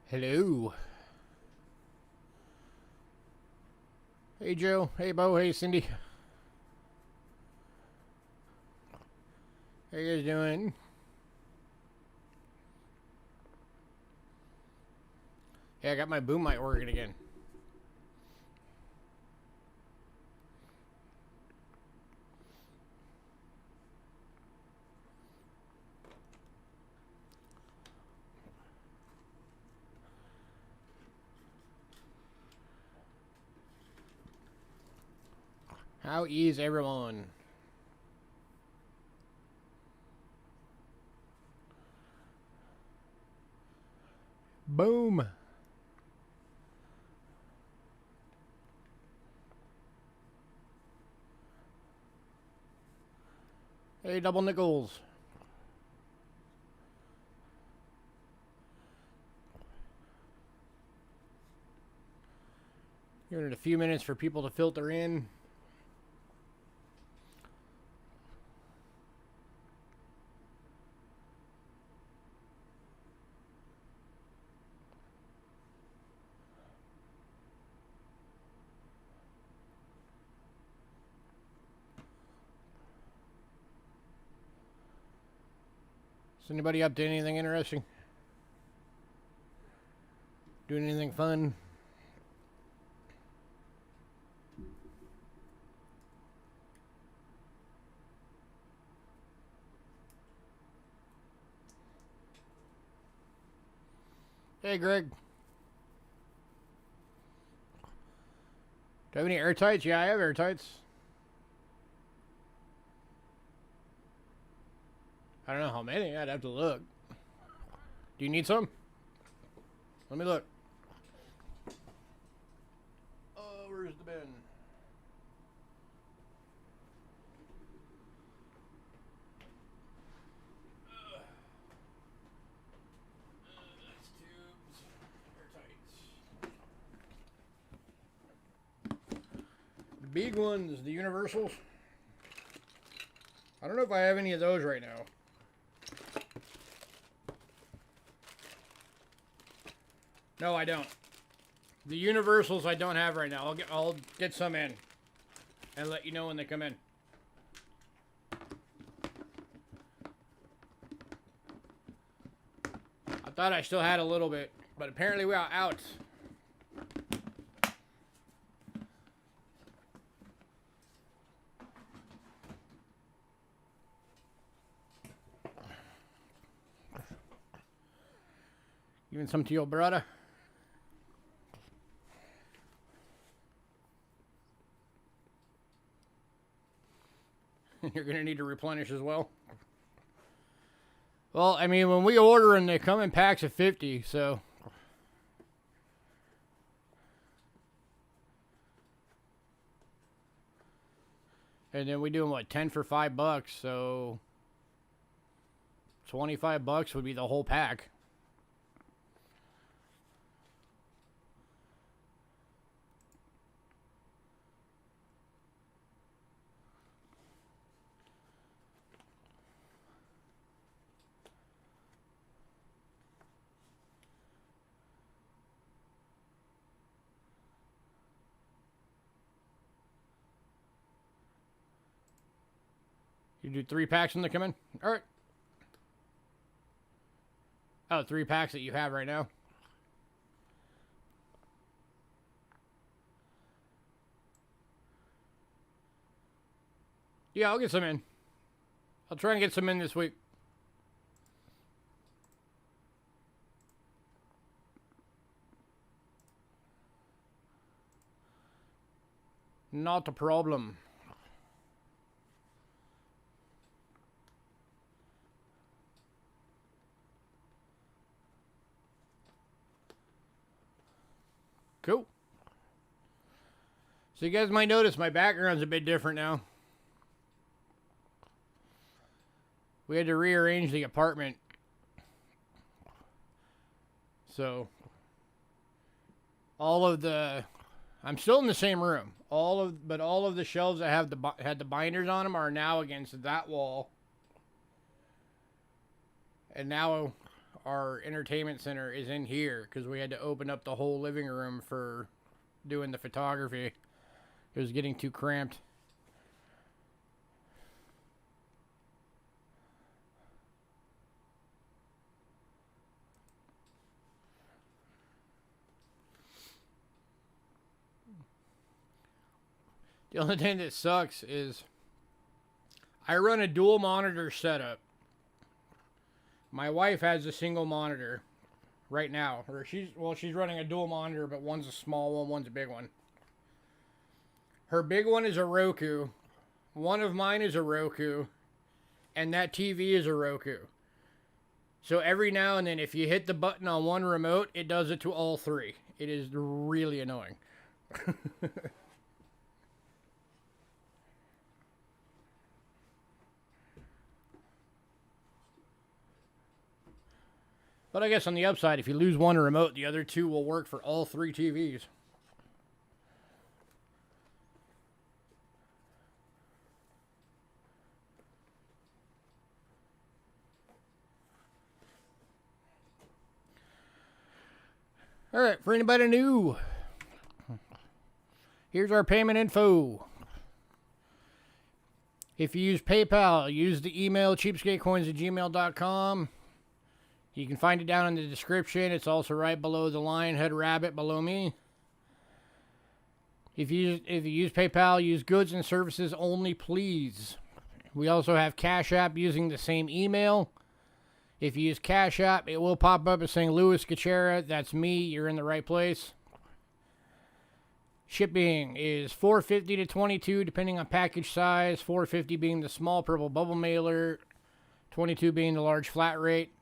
Hello. Hey Joe. Hey Bo. Hey Cindy. How you guys doing? Hey, I got my boom mic working again. How is everyone? Boom. Hey, double nickels. Giving it a few minutes for people to filter in. Is anybody up to anything interesting? Doing anything fun? Hey Greg. Do I have any airtights? Yeah, I have airtights. I don't know how many. I'd have to look. Do you need some? Let me look. Oh, where's the bin? That's tubes. Airtights. The big ones, the universals. I don't know if I have any of those right now. No, I don't. The universals I don't have right now. I'll get some in and let you know when they come in. I thought I still had a little bit, but apparently we are out. Giving some to your brother. You're going to need to replenish as well. Well, I mean, when we order them, they come in packs of 50, so. And then we do them, what, 10 for $5, so. $25 would be the whole pack. You do 3 packs when they come in? All right. Oh, 3 packs that you have right now. Yeah, I'll get some in. I'll try and get some in this week. Not a problem. Cool. So you guys might notice my background's a bit different now. We had to rearrange the apartment. So all of the I'm still in the same room. But all of the shelves that have had the binders on them are now against that wall. And now our entertainment center is in here because we had to open up the whole living room for doing the photography. It was getting too cramped. The only thing that sucks is I run a dual monitor setup. My wife has a single monitor right now. Or she's running a dual monitor, but one's a small one, one's a big one. Her big one is a Roku. One of mine is a Roku. And that TV is a Roku. So every now and then, if you hit the button on one remote, it does it to all three. It is really annoying. But I guess on the upside, if you lose one remote, the other two will work for all three TVs. All right, for anybody new, here's our payment info. If you use PayPal, use the email cheapskatecoins@gmail.com. You can find it down in the description. It's also right below the lion head rabbit below me. If you use PayPal, use goods and services only, please. We also have Cash App using the same email. If you use Cash App, it will pop up as saying Louis Gachera. That's me. You're in the right place. Shipping is $4.50 to $22 depending on package size. $4.50 being the small purple bubble mailer. $22 being the large flat rate.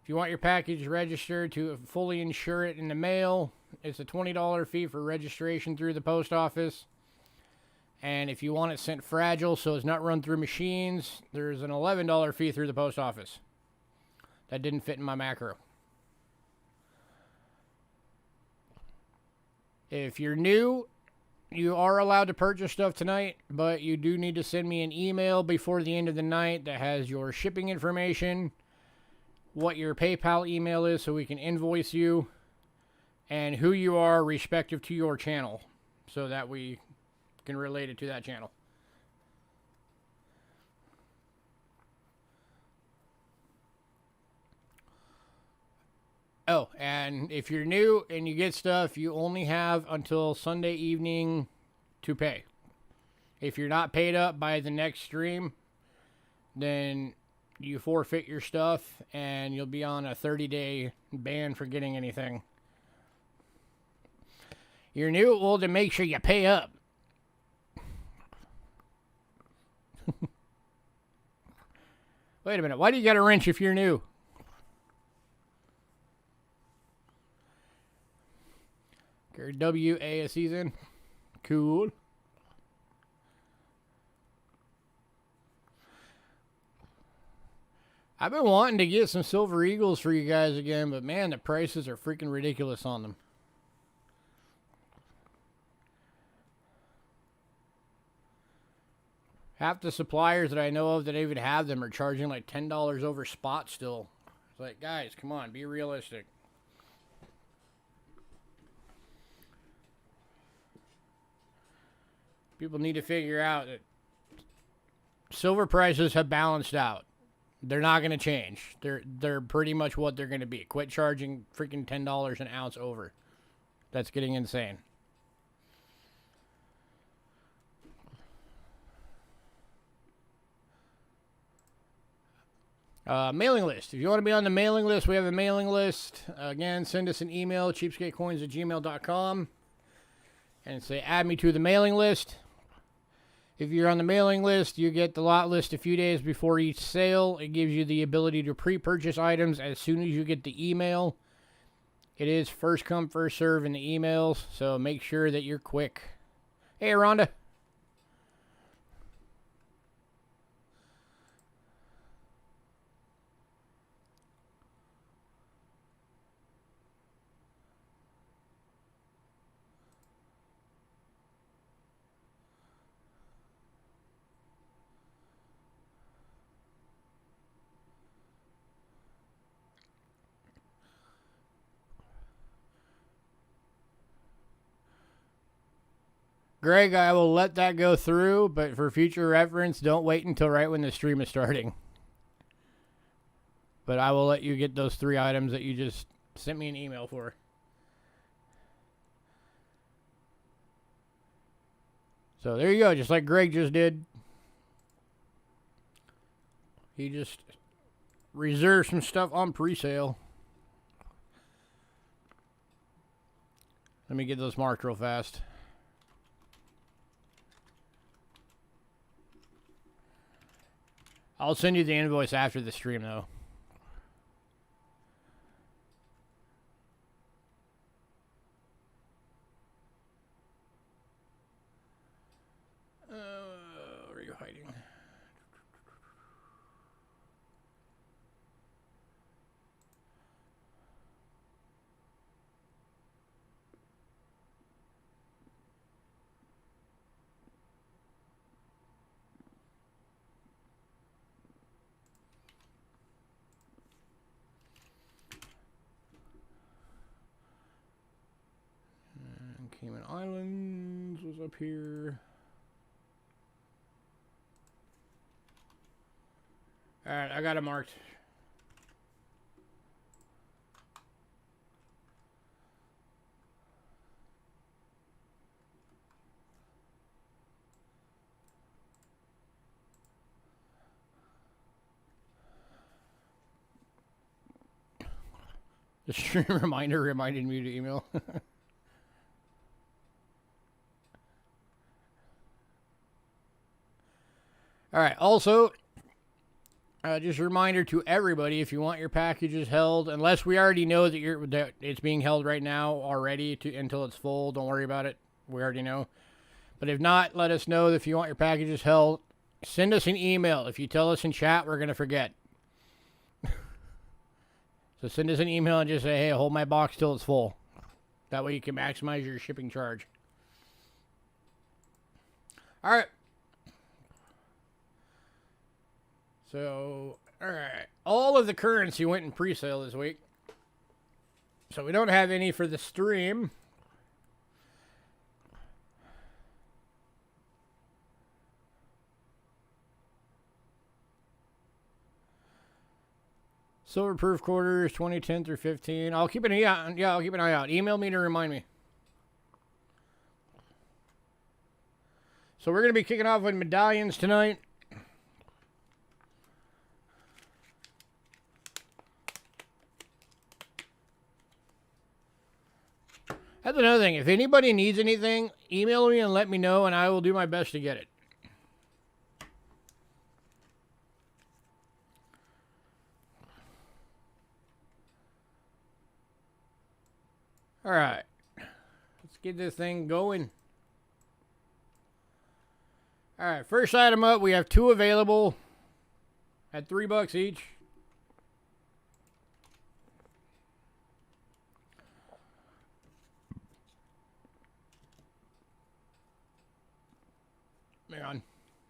If you want your package registered to fully insure it in the mail, it's a $20 fee for registration through the post office. And if you want it sent fragile so it's not run through machines, there's an $11 fee through the post office. That didn't fit in my macro. If you're new, you are allowed to purchase stuff tonight, but you do need to send me an email before the end of the night that has your shipping information, what your PayPal email is so we can invoice you, and who you are respective to your channel so that we can relate it to that channel. Oh, and if you're new and you get stuff, you only have until Sunday evening to pay. If you're not paid up by the next stream, then you forfeit your stuff and you'll be on a 30-day ban for getting anything. You're new, well, then make sure you pay up. Wait a minute, why do you got a wrench if you're new? WA a season. Cool. I've been wanting to get some Silver Eagles for you guys again, but man, the prices are freaking ridiculous on them. Half the suppliers that I know of that even have them are charging like $10 over spot still. It's like, guys, come on, be realistic. People need to figure out that silver prices have balanced out. They're not going to change. They're pretty much what they're going to be. Quit charging freaking $10 an ounce over. That's getting insane. Mailing list. If you want to be on the mailing list, we have a mailing list. Again, send us an email, cheapskatecoins@gmail.com, and say, add me to the mailing list. If you're on the mailing list, you get the lot list a few days before each sale. It gives you the ability to pre-purchase items as soon as you get the email. It is first come, first serve in the emails, so make sure that you're quick. Hey, Rhonda. Greg, I will let that go through, but for future reference, don't wait until right when the stream is starting. But I will let you get those 3 items that you just sent me an email for. So there you go, just like Greg just did. He just reserved some stuff on pre-sale. Let me get those marked real fast. I'll send you the invoice after the stream, though. Where are you hiding? Cayman Islands was up here. Alright, I got it marked. The stream reminder reminded me to email. Alright, also, just a reminder to everybody, if you want your packages held, unless we already know that it's being held right now already until it's full, don't worry about it. We already know. But if not, let us know if you want your packages held. Send us an email. If you tell us in chat, we're going to forget. So send us an email and just say, hey, hold my box till it's full. That way you can maximize your shipping charge. Alright. So, alright. All of the currency went in pre-sale this week. So we don't have any for the stream. Silver-proof quarters, 2010 through 15. I'll keep an eye out. Yeah, I'll keep an eye out. Email me to remind me. So we're going to be kicking off with medallions tonight. That's another thing. If anybody needs anything, email me and let me know, and I will do my best to get it. Alright. Let's get this thing going. Alright, first item up, we have 2 available at $3 each. Hang on.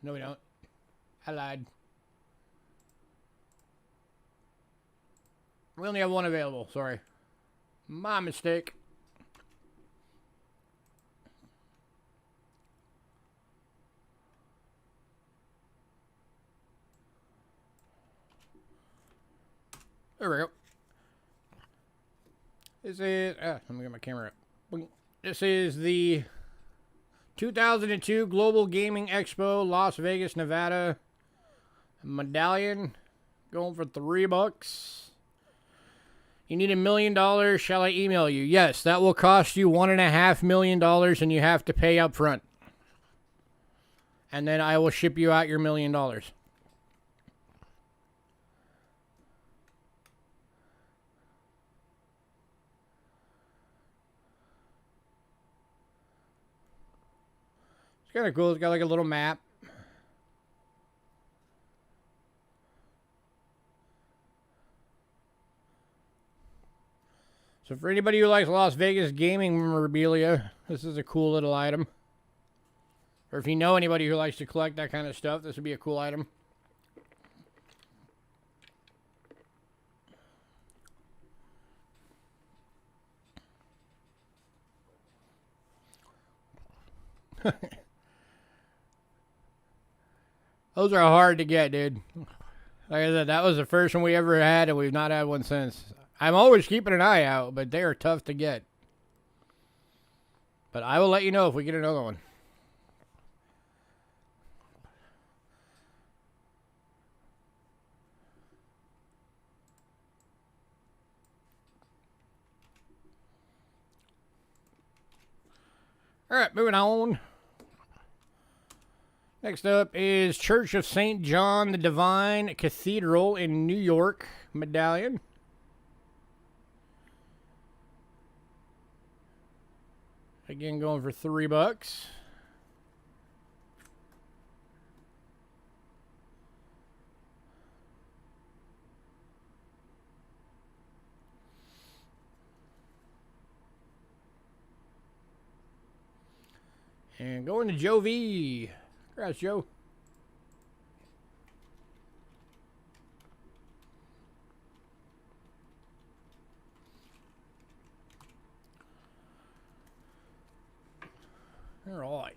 No, we don't. I lied. We only have 1 available, sorry. My mistake. There we go. This is, let me get my camera up. This is the 2002 Global Gaming Expo, Las Vegas, Nevada. Medallion. Going for $3. You need $1 million. Shall I email you? Yes, that will cost you $1.5 million and you have to pay up front. And then I will ship you out your $1 million. It's kind of cool. It's got like a little map. So for anybody who likes Las Vegas gaming memorabilia, this is a cool little item. Or if you know anybody who likes to collect that kind of stuff, this would be a cool item. Those are hard to get, dude. Like I said, that was the first one we ever had, and we've not had one since. I'm always keeping an eye out, but they are tough to get. But I will let you know if we get another one. All right, moving on. Next up is Church of St. John the Divine Cathedral in New York medallion. Again, going for $3. And going to Joe V. Congrats, Joe. All right.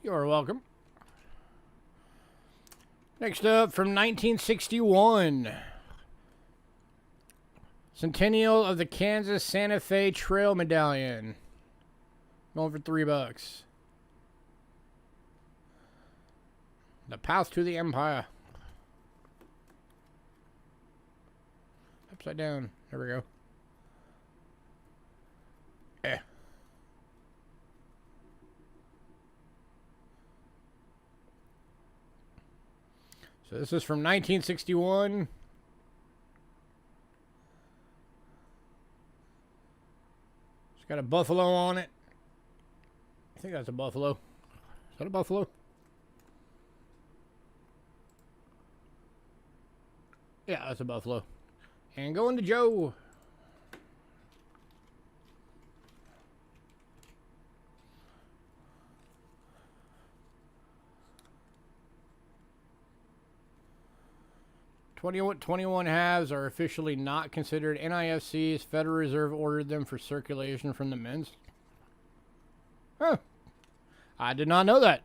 You're welcome. Next up, from 1961. Centennial of the Kansas Santa Fe Trail medallion. Going for $3. The Path to the Empire. Upside down. There we go. Eh. So this is from 1961. It's got a buffalo on it. I think that's a buffalo. Is that a buffalo? Yeah, that's a buffalo. And going to Joe. Twenty-one halves are officially not considered NIFCs. Federal Reserve ordered them for circulation from the mints. Huh. I did not know that.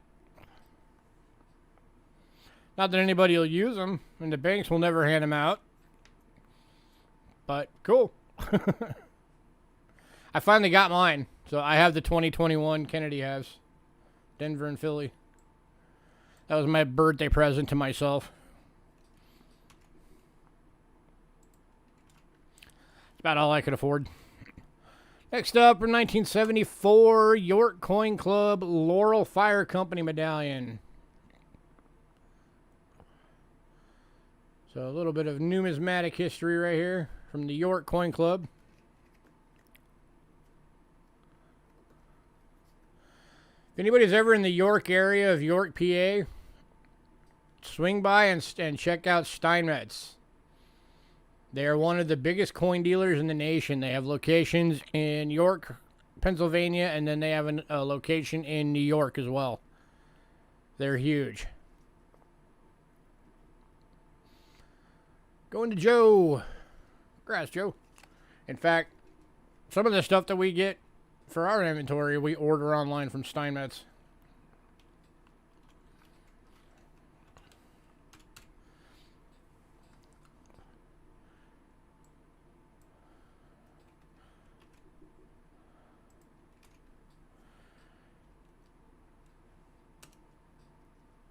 Not that anybody will use them, and the banks will never hand them out. But cool. I finally got mine. So I have the 2021 Kennedy halves. Denver and Philly. That was my birthday present to myself. About all I could afford. Next up, from 1974, York Coin Club Laurel Fire Company medallion. So a little bit of numismatic history right here from the York Coin Club. If anybody's ever in the York area of York, PA, swing by and check out Steinmetz. They are one of the biggest coin dealers in the nation. They have locations in York, Pennsylvania, and then they have a location in New York as well. They're huge. Going to Joe. Congrats, Joe. In fact, some of the stuff that we get for our inventory, we order online from Steinmetz.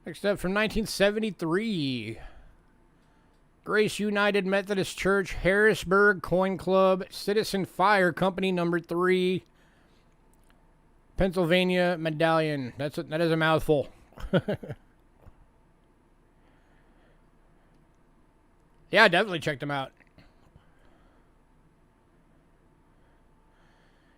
Next up, from 1973, Grace United Methodist Church, Harrisburg Coin Club, Citizen Fire Company number 3, Pennsylvania medallion. That is a mouthful. Yeah, definitely check them out.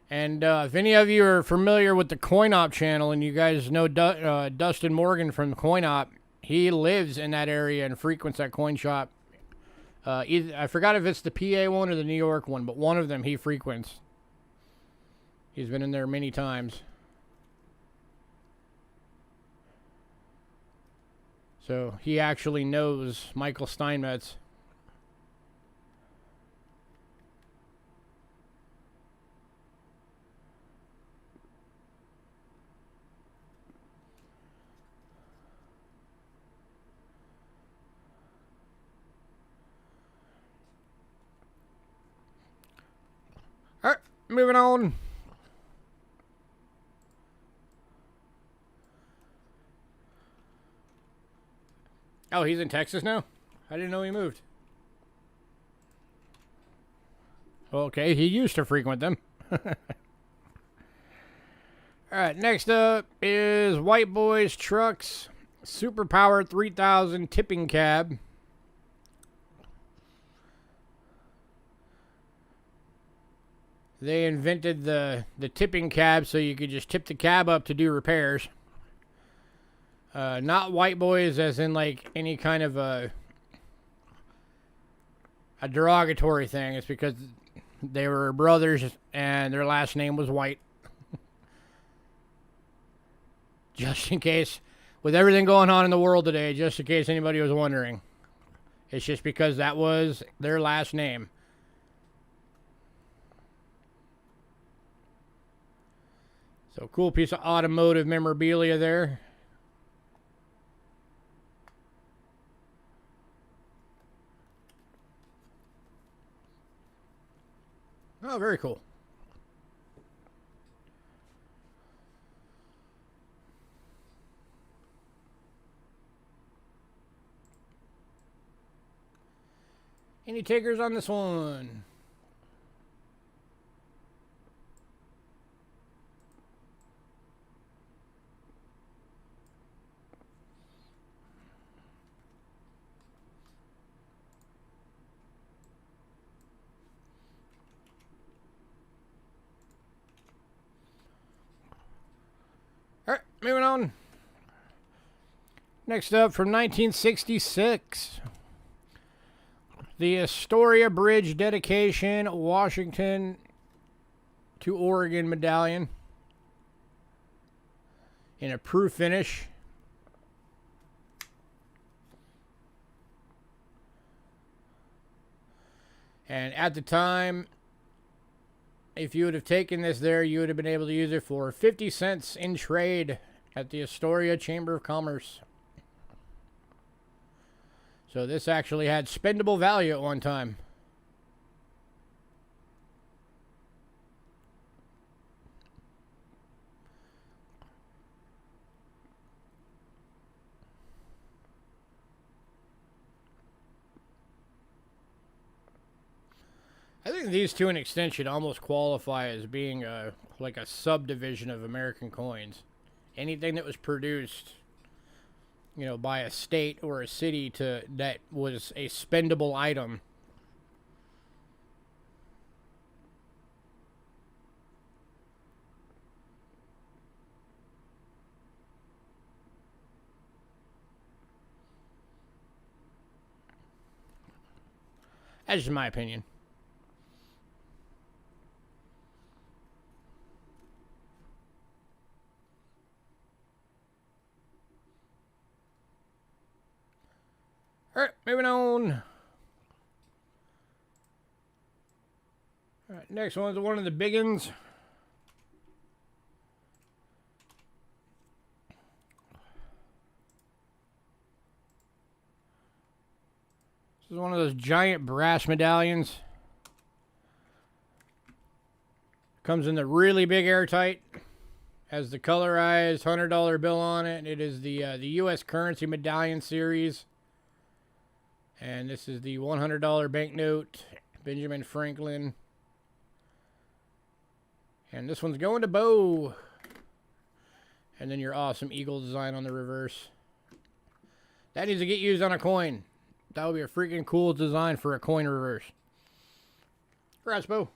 And if any of you are familiar with the Coin Op channel and you guys know Dustin Morgan from Coin Op, he lives in that area and frequents that coin shop. I forgot if it's the PA one or the New York one, but one of them he frequents. He's been in there many times. So he actually knows Michael Steinmetz. moving on. Oh, he's in Texas now? I didn't know he moved. Okay, he used to frequent them. Alright, next up is White Boys Trucks Superpower 3000 Tipping Cab. They invented the tipping cab so you could just tip the cab up to do repairs. Not White Boys as in like any kind of a derogatory thing. It's because they were brothers and their last name was White. Just in case, with everything going on in the world today, just in case anybody was wondering. It's just because that was their last name. So cool piece of automotive memorabilia there. Oh, very cool. Any takers on this one? All right, moving on. Next up from 1966. The Astoria Bridge Dedication, Washington to Oregon medallion in a proof finish. And at the time, if you would have taken this there, you would have been able to use it for 50 cents in trade at the Astoria Chamber of Commerce. So this actually had spendable value at one time. I think these to an extent should almost qualify as being like a subdivision of American coins. Anything that was produced, you know, by a state or a city that was a spendable item. That's just my opinion. Alright, moving on. Alright, next one's one of the big ones. This is one of those giant brass medallions. Comes in the really big airtight. Has the colorized $100 bill on it. It is the U.S. currency medallion series. And this is the $100 banknote, Benjamin Franklin. And this one's going to Bo. And then your awesome eagle design on the reverse. That needs to get used on a coin. That would be a freaking cool design for a coin reverse. Congrats, Bo.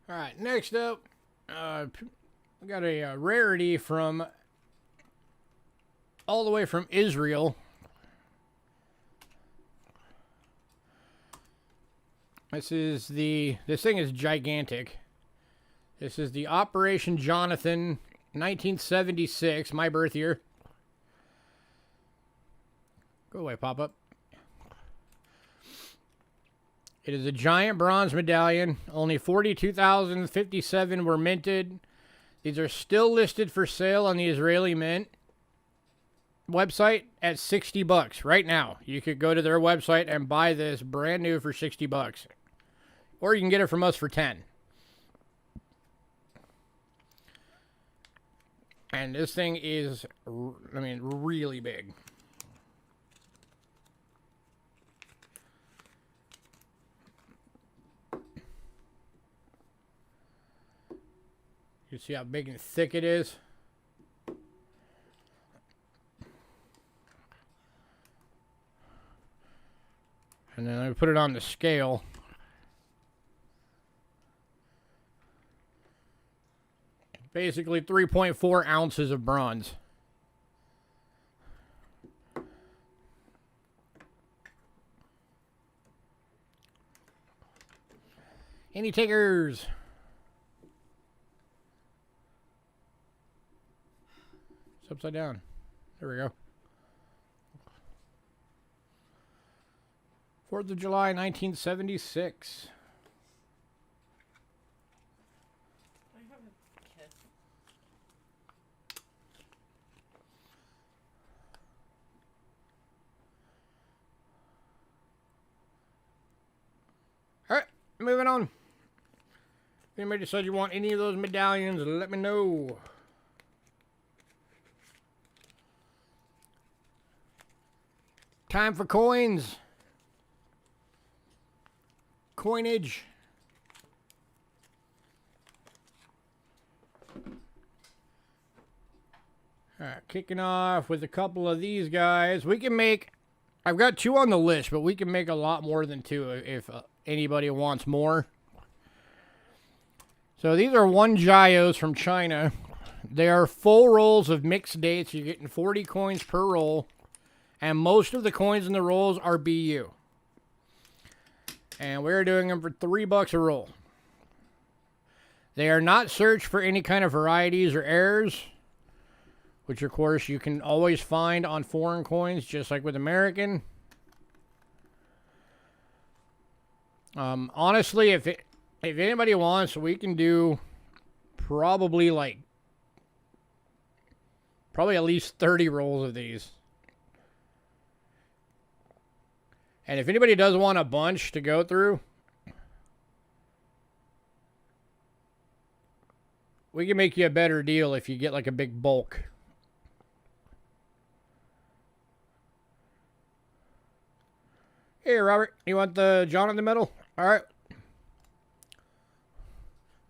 Alright, next up. We got a rarity from all the way from Israel. This thing is gigantic. This is the Operation Jonathan 1976, my birth year. Go away, pop-up. It is a giant bronze medallion. Only 42,057 were minted. These are still listed for sale on the Israeli Mint. website at $60 right now. You could go to their website and buy this brand new for $60. Or you can get it from us for 10. And this thing is, I mean, really big. You see how big and thick it is? And then I put it on the scale. Basically 3.4 ounces of bronze. Any takers? It's upside down. There we go. 4th of July, 1976. Alright, moving on. If anybody decides you want any of those medallions, let me know. Time for coins. Coinage. Alright, kicking off with a couple of these guys. We can make, I've got 2 on the list, but we can make a lot more than 2 if anybody wants more. So these are 1 Gios from China. They are full rolls of mixed dates. You're getting 40 coins per roll. And most of the coins in the rolls are BU. And we're doing them for $3 a roll. They are not searched for any kind of varieties or errors, which of course you can always find on foreign coins, just like with American. Honestly, if anybody wants, we can do probably at least 30 rolls of these. And if anybody does want a bunch to go through, we can make you a better deal if you get like a big bulk. Hey, Robert, you want the John in the middle? All right. Let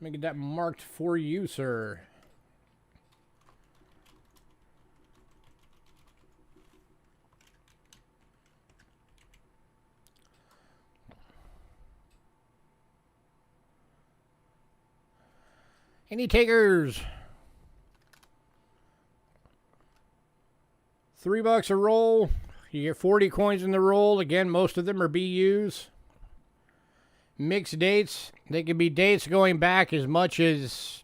me get that marked for you, sir. Any takers? $3 a roll. You get 40 coins in the roll. Again, most of them are BUs. Mixed dates. They can be dates going back as much as,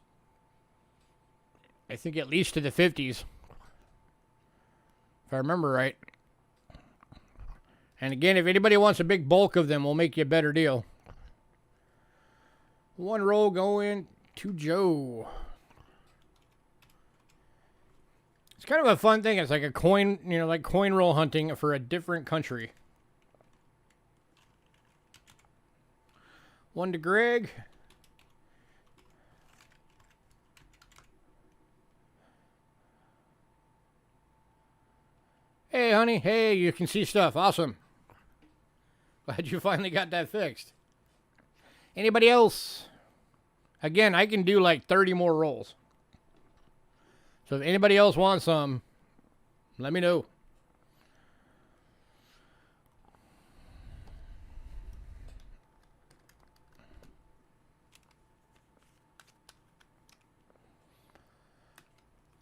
I think, at least to the 50s. If I remember right. And again, if anybody wants a big bulk of them, we'll make you a better deal. 1 roll going to Joe. It's kind of a fun thing. It's like a coin, like coin roll hunting for a different country. 1 to Greg. Hey, honey. Hey, you can see stuff. Awesome. Glad you finally got that fixed. Anybody else? Again, I can do like 30 more rolls. So if anybody else wants some, let me know.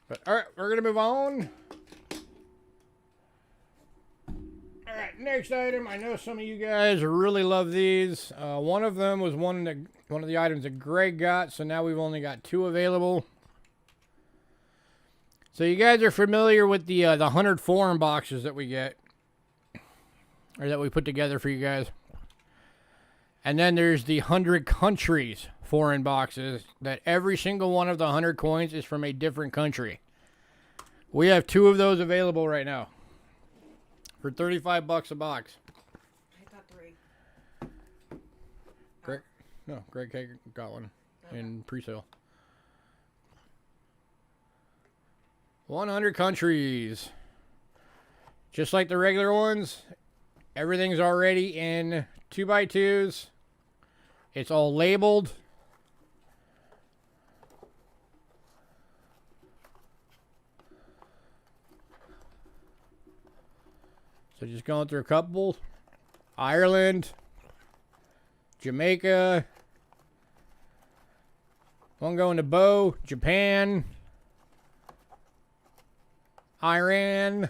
But all right, we're going to move on. All right, next item. I know some of you guys really love these. One of them was one of the items that Greg got, so now we've only got 2 available. So you guys are familiar with the 100 foreign boxes that we get, or that we put together for you guys. And then there's the 100 countries foreign boxes that every single one of the 100 coins is from a different country. We have 2 of those available right now. for 35 bucks a box. I got 3. Greg K got one in pre-sale. 100 countries. Just like the regular ones, everything's already in 2x2s. It's all labeled. So just going through a couple. Ireland, Jamaica. One going to Bo, Japan, Iran,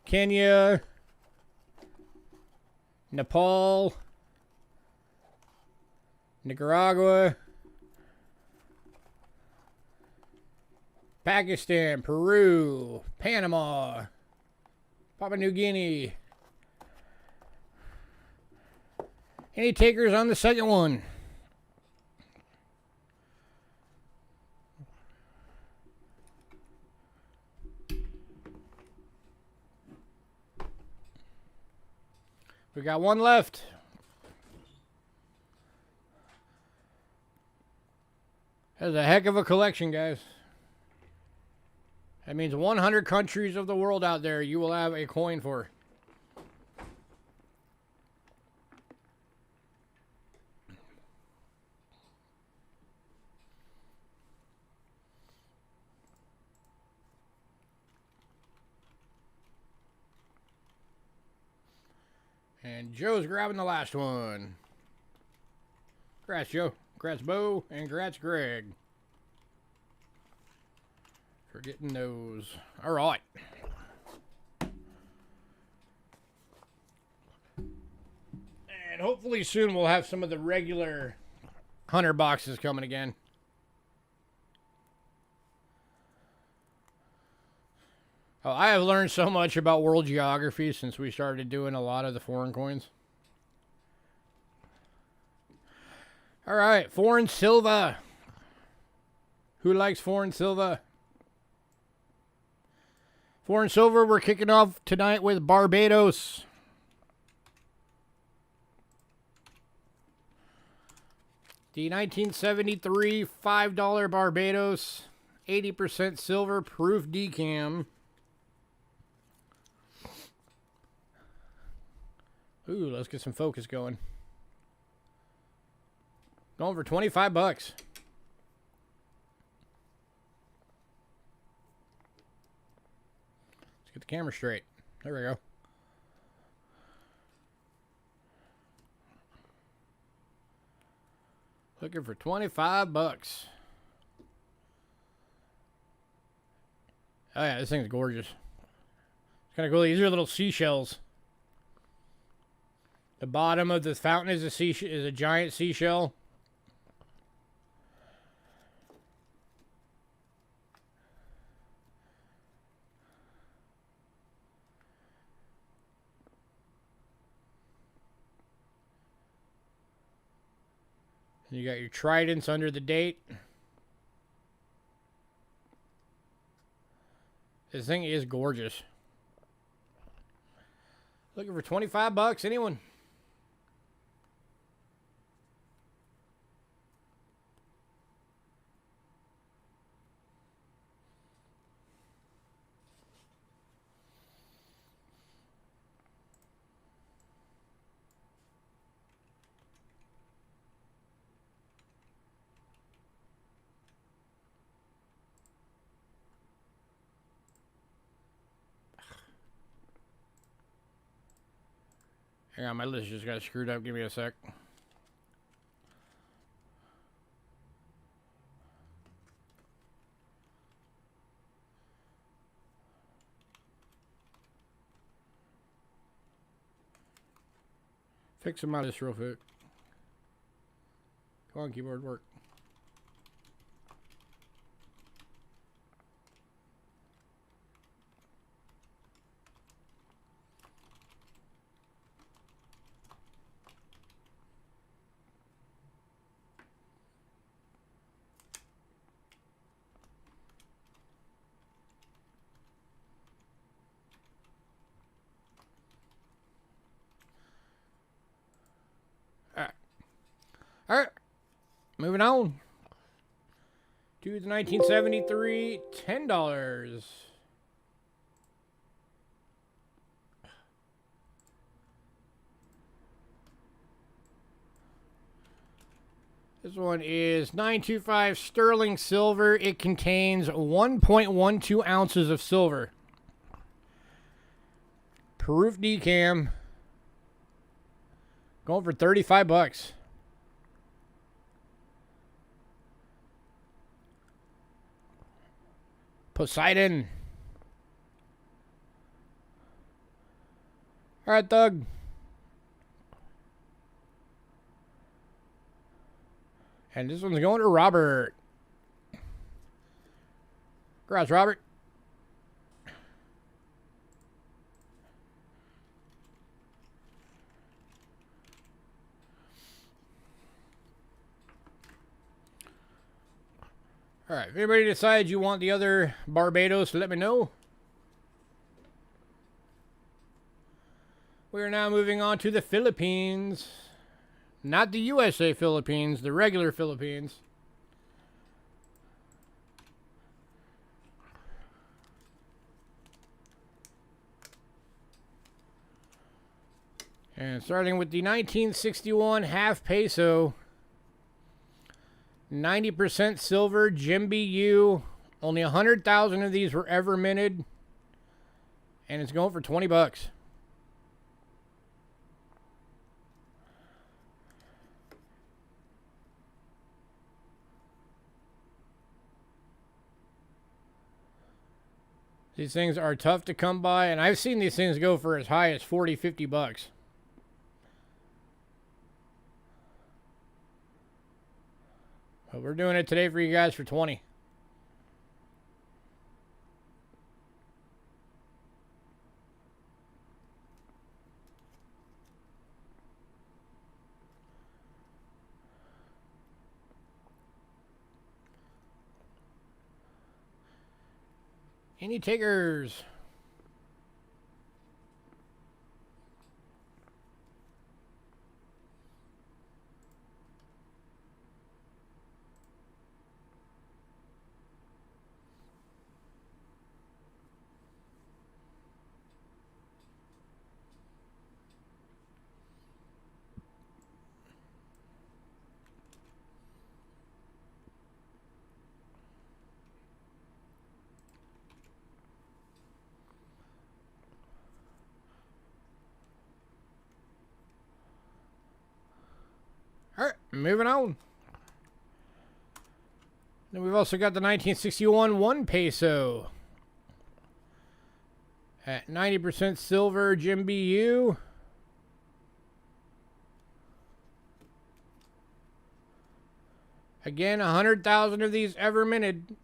Kenya, Nepal, Nicaragua, Pakistan, Peru, Panama, Papua New Guinea. Any takers on the second one? We got one left. That's a heck of a collection, guys. That means 100 countries of the world out there you will have a coin for. And Joe's grabbing the last one. Congrats, Joe. Congrats, Bo. And congrats, Greg. For getting those. All right. And hopefully soon we'll have some of the regular 100 boxes coming again. Oh, I have learned so much about world geography since we started doing a lot of the foreign coins. All right, foreign silver. Who likes foreign silver? Foreign silver, we're kicking off tonight with Barbados. The 1973 $5 Barbados, 80% silver proof decam. Ooh, let's get some focus going. Going for 25 bucks. Let's get the camera straight. There we go. Looking for 25 bucks. Oh yeah, this thing's gorgeous. It's kind of cool. These are little seashells. The bottom of the fountain is a giant seashell. And you got your tridents under the date. This thing is gorgeous. Looking for 25 bucks, anyone? Hang on, my list just got screwed up. Give me a sec. Fix some of this real quick. Come on, keyboard, work. moving on to the 1973 $10. This one is 925 sterling silver. It contains 1.12 ounces of silver. Proof decam. Going for $35. Poseidon. All right, Doug. And this one's going to Robert. Congrats, Robert. All right, if anybody decides you want the other Barbados, let me know. We are now moving on to the Philippines. Not the USA Philippines, the regular Philippines. And starting with the 1961 half peso. 90% silver, Jimby U. Only 100,000 of these were ever minted. And it's going for $20. These things are tough to come by, and I've seen these things go for as high as 40, 50 bucks. But we're doing it today for you guys for 20. Any takers? All right, moving on. Then we've also got the 1961 1 peso. At 90% silver, Jimby U. Again, 100,000 of these ever minted.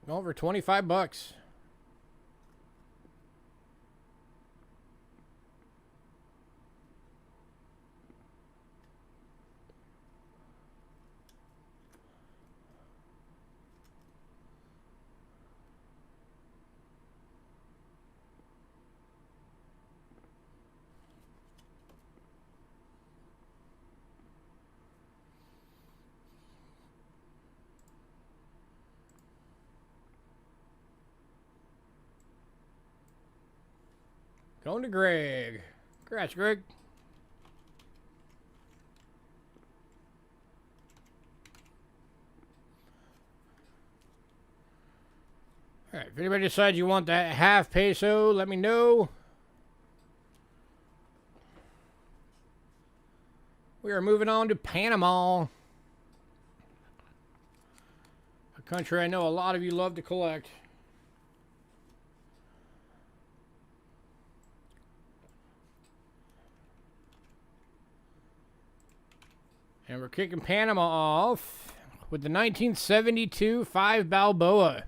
Going for $25. Going to Greg. Congrats, Greg. All right, if anybody decides you want that half peso, let me know. We are moving on to Panama. A country I know a lot of you love to collect. And we're kicking Panama off with the 1972 5 Balboa.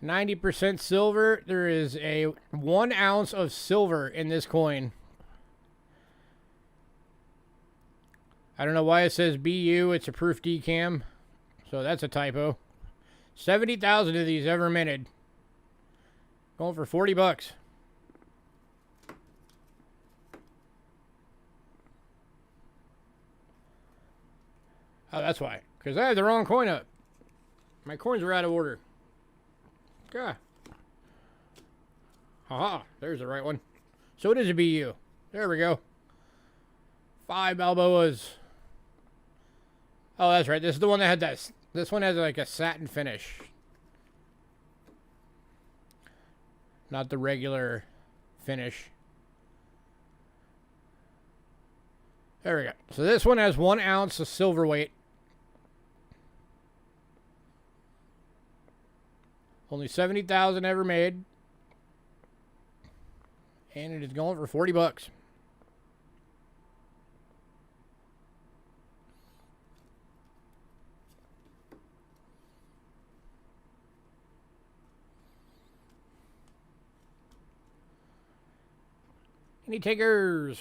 90% silver. There is a 1 ounce of silver in this coin. I don't know why it says BU. It's a proof decam. So that's a typo. 70,000 of these ever minted. Going for $40. Oh, that's why. Because I had the wrong coin up. My coins were out of order. God. Haha, there's the right one. So it is a BU. There we go. 5 Balboas. Oh, that's right. This is the one that had that. This one has like a satin finish. Not the regular finish. There we go. So this one has 1 ounce of silver weight. Only 70,000 ever made. And it is going for 40 bucks. Any takers?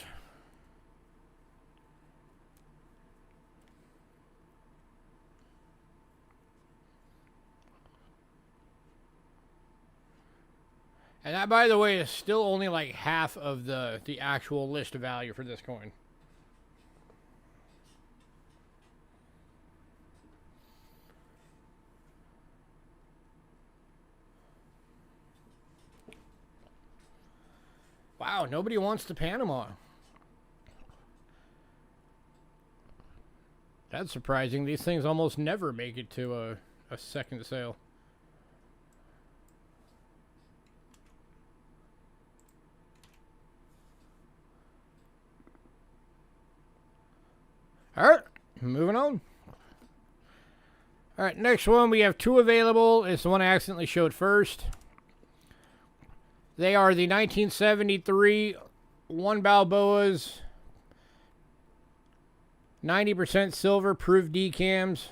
And that, by the way, is still only like half of the actual list value for this coin. Wow, nobody wants the Panama. That's surprising. These things almost never make it to a second sale. All right, moving on. All right, next one. We have 2 available. It's the one I accidentally showed first. They are the 1973 1 Balboas, 90% silver proof decams.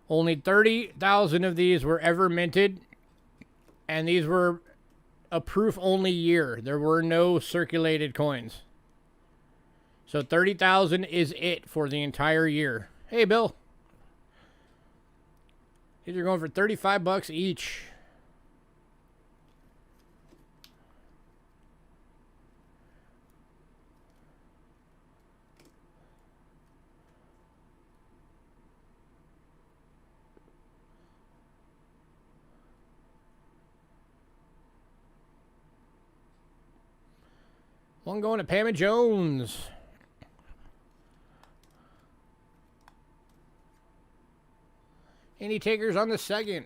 Only 30,000 of these were ever minted, and these were a proof-only year. There were no circulated coins. So 30,000 is it for the entire year. Hey, Bill. These are going for 35 bucks each. One going to Pamela Jones. Any takers on the second?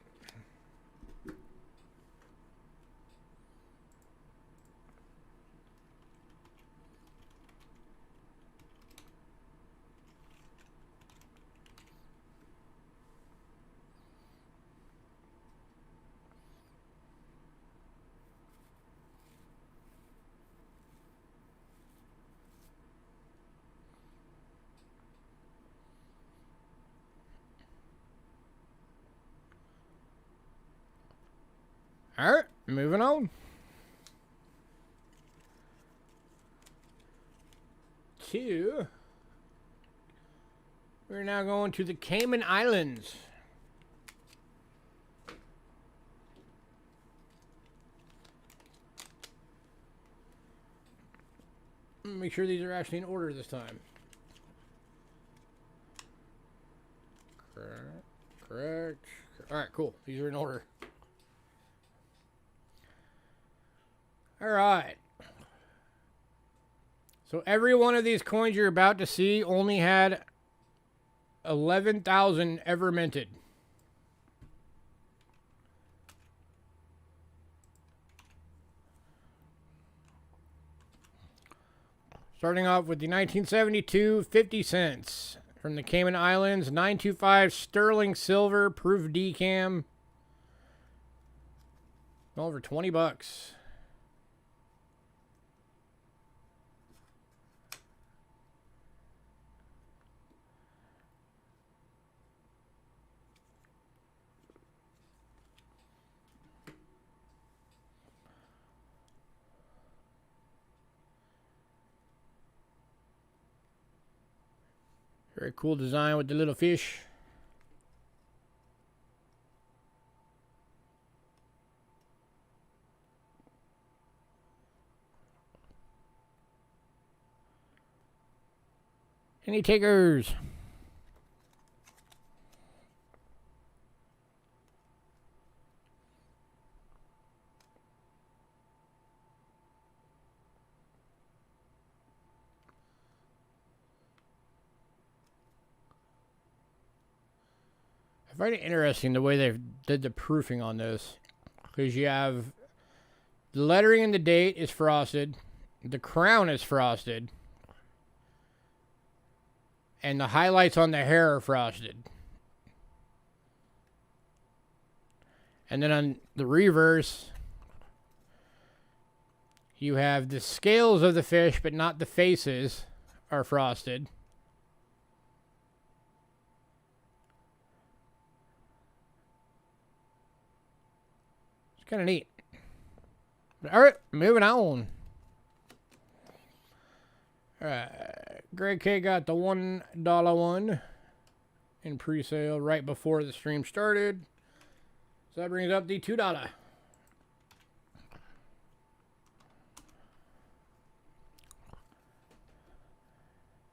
All right, moving on. 2. We're now going to the Cayman Islands. Make sure these are actually in order this time. Correct. All right, cool. These are in order. All right. So every one of these coins you're about to see only had 11,000 ever minted. Starting off with the 1972 50 cents from the Cayman Islands, 925 sterling silver proof decam. Over 20 bucks. Very cool design with the little fish. Any takers? I find it interesting the way they did the proofing on this. Because you have the lettering and the date is frosted. The crown is frosted. And the highlights on the hair are frosted. And then on the reverse, you have the scales of the fish, but not the faces, are frosted. It's kind of neat. All right, moving on. All right, Greg K got the $1 one in pre-sale right before the stream started. So that brings up the $2.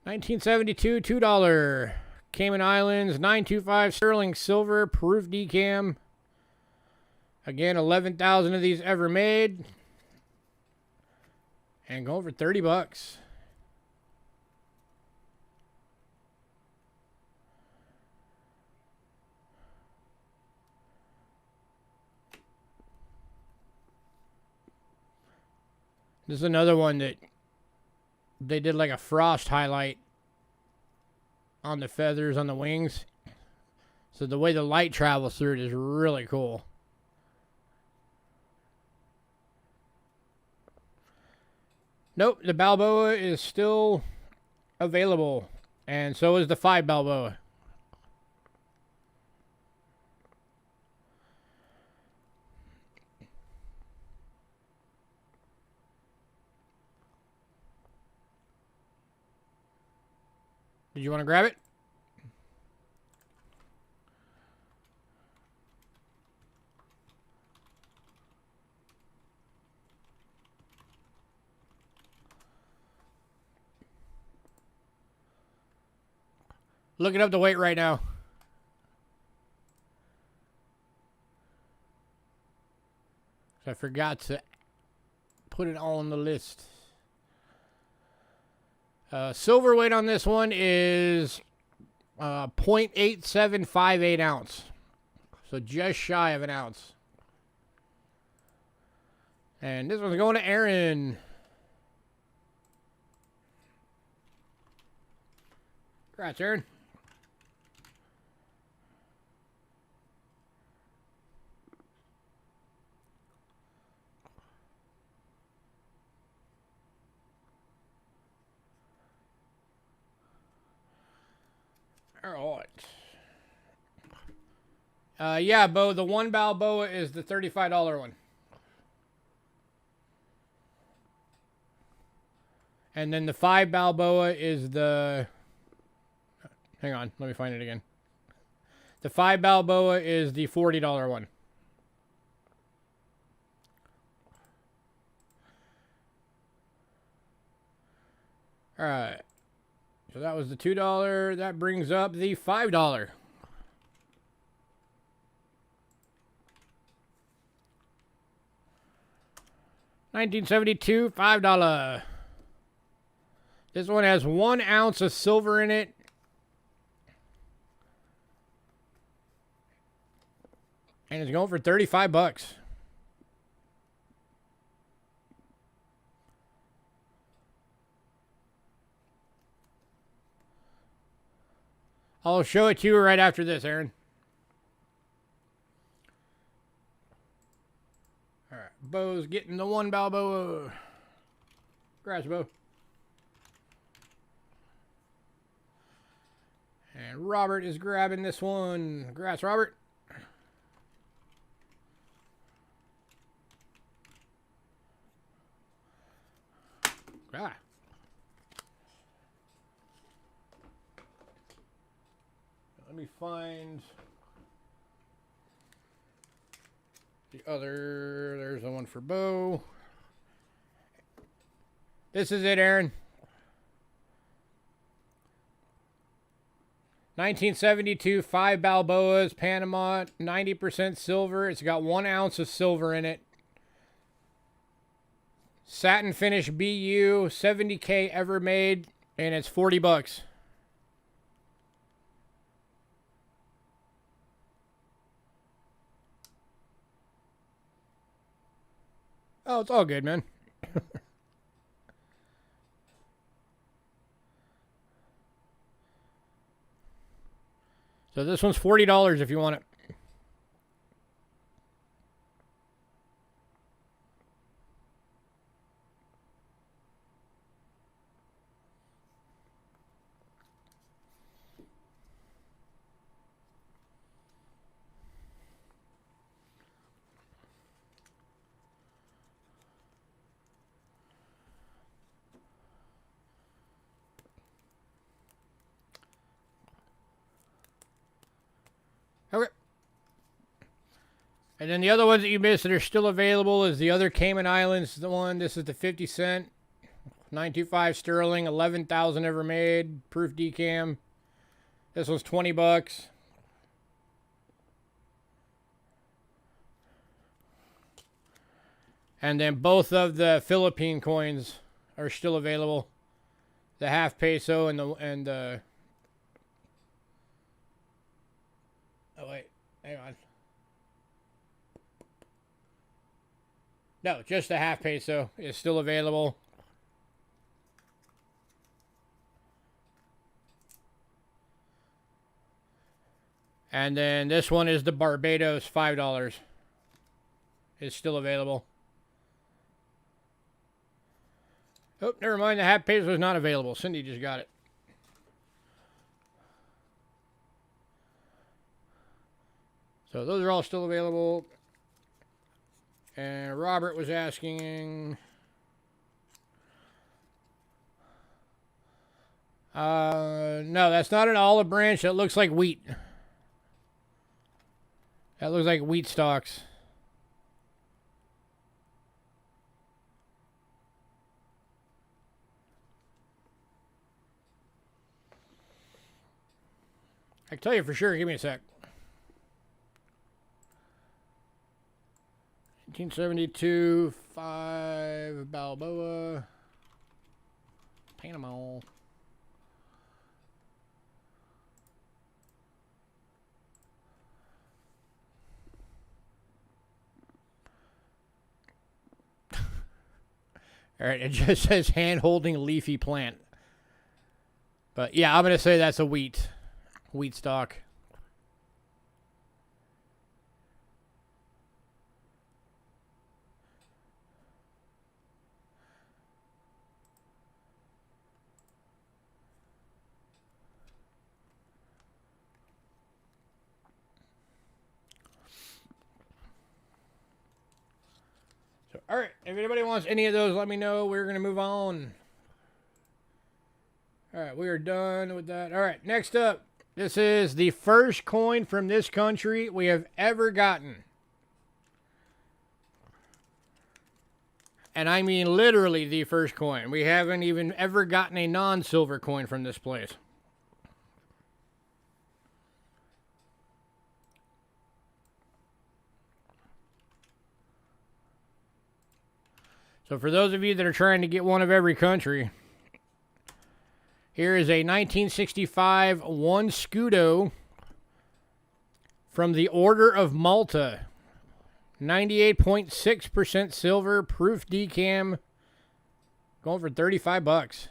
1972 $2 Cayman Islands 925 sterling silver proof decam. Again, 11,000 of these ever made, and going for $30. This is another one that they did like a frost highlight on the feathers on the wings. So the way the light travels through it is really cool. Nope, the Balboa is still available. And so is the 5 Balboa. Did you want to grab it? Looking up the weight right now. I forgot to put it on the list. Silver weight on this one is 0.8758 ounce. So just shy of an ounce. And this one's going to Aaron. Congrats, Aaron. All right. Yeah, Bo, the 1 Balboa is the $35 one. And then the 5 Balboa is the... Hang on, let me find it again. The 5 Balboa is the $40 one. All right. So that was the $2. That brings up the $5. $1972, $5. This one has 1 ounce of silver in it. And it's going for $35. I'll show it to you right after this, Aaron. All right, Bo's getting the 1 Balboa. Congrats, Bo. And Robert is grabbing this one. Congrats, Robert. Ah. Let me find the other. There's the one for Bo. This is it, Aaron. 1972, 5 Balboas, Panama, 90% silver. It's got 1 ounce of silver in it. Satin finish BU, 70K ever made, and it's $40. Oh, it's all good, man. So this one's $40 if you want it. Okay. And then the other ones that you missed that are still available is the other Cayman Islands. The one, this is the 50 cent, 925 sterling, 11,000 ever made, proof decam. This one's $20. And then both of the Philippine coins are still available. The half peso and the oh wait, hang on. No, just the half peso is still available. And then this one is the Barbados, $5. It's still available. Oh, never mind. The half peso is not available. Cindy just got it. So those are all still available. And Robert was asking... no, that's not an olive branch. That looks like wheat. That looks like wheat stalks. I can tell you for sure. Give me a sec. 1872, 5 Balboa, Panama. All right, it just says hand-holding leafy plant. But yeah, I'm going to say that's a wheat stalk. So, all right, if anybody wants any of those, let me know. We're going to move on. All right, we are done with that. All right, next up. This is the first coin from this country we have ever gotten. And I mean literally the first coin. We haven't even ever gotten a non-silver coin from this place. So for those of you that are trying to get one of every country, here is a 1965 one Scudo from the Order of Malta. 98.6% silver, proof decam, going for $35.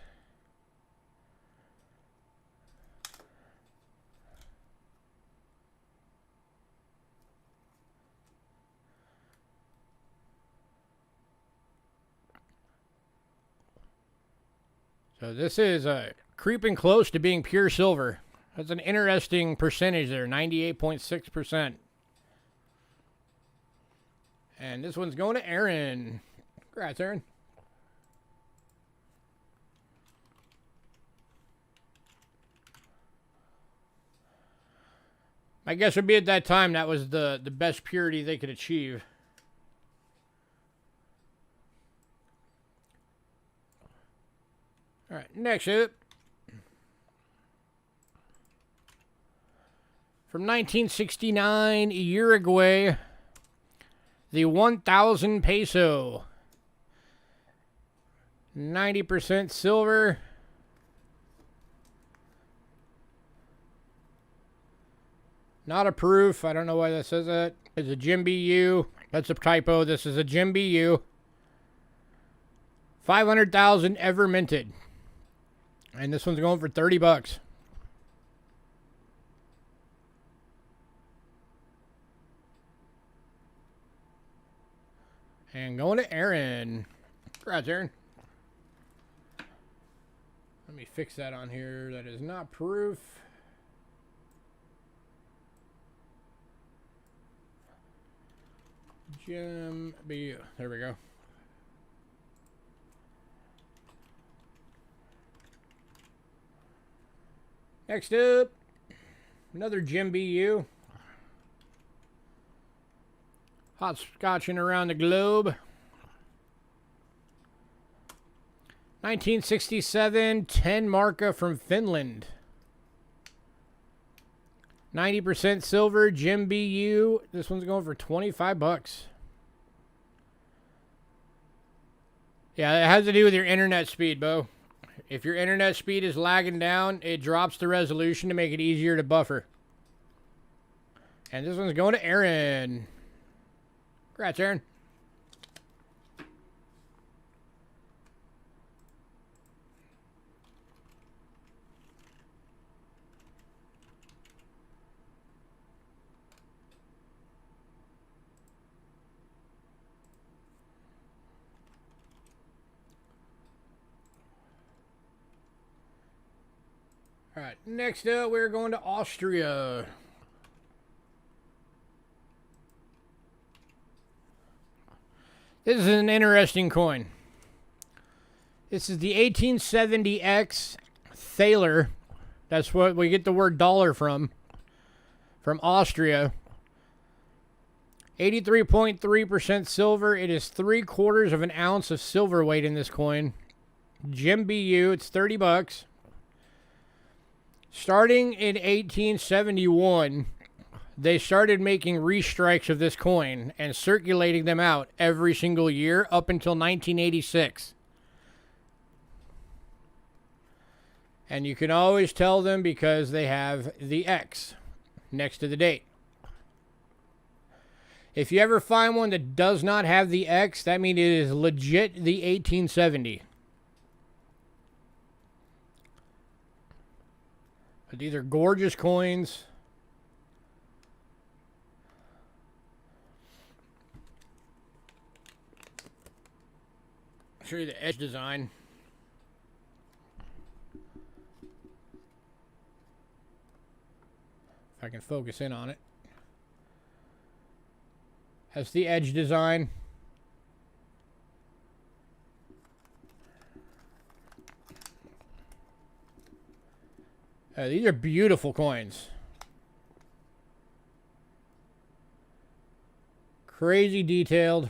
So this is creeping close to being pure silver. That's an interesting percentage there, 98.6%. And this one's going to Aaron. Congrats, Aaron. My guess would be at that time that was the best purity they could achieve. All right, next up. From 1969, Uruguay, the 1,000 peso. 90% silver. Not a proof. I don't know why that says that. It's a Jim BU. That's a typo. This is a Jim BU. 500,000 ever minted. And this one's going for 30 bucks. And going to Aaron. Congrats, Aaron. Let me fix that on here. That is not proof. Jim B. There we go. Next up, another Jim BU. Hot scotching around the globe. 1967 10 marca from Finland. 90% silver, Jim BU. This one's going for 25 bucks. Yeah, it has to do with your internet speed, Bo. If your internet speed is lagging down, it drops the resolution to make it easier to buffer. And this one's going to Aaron. Congrats, Aaron. All right, next up, we're going to Austria. This is an interesting coin. This is the 1870X Thaler. That's what we get the word dollar from Austria. 83.3% silver. It is 3/4 of an ounce of silver weight in this coin. Jim BU, it's 30 bucks. Starting in 1871, they started making restrikes of this coin and circulating them out every single year up until 1986. And you can always tell them because they have the X next to the date. If you ever find one that does not have the X, that means it is legit the 1870. But these are gorgeous coins. I'll show you the edge design. If I can focus in on it. Has the edge design. These are beautiful coins. Crazy detailed.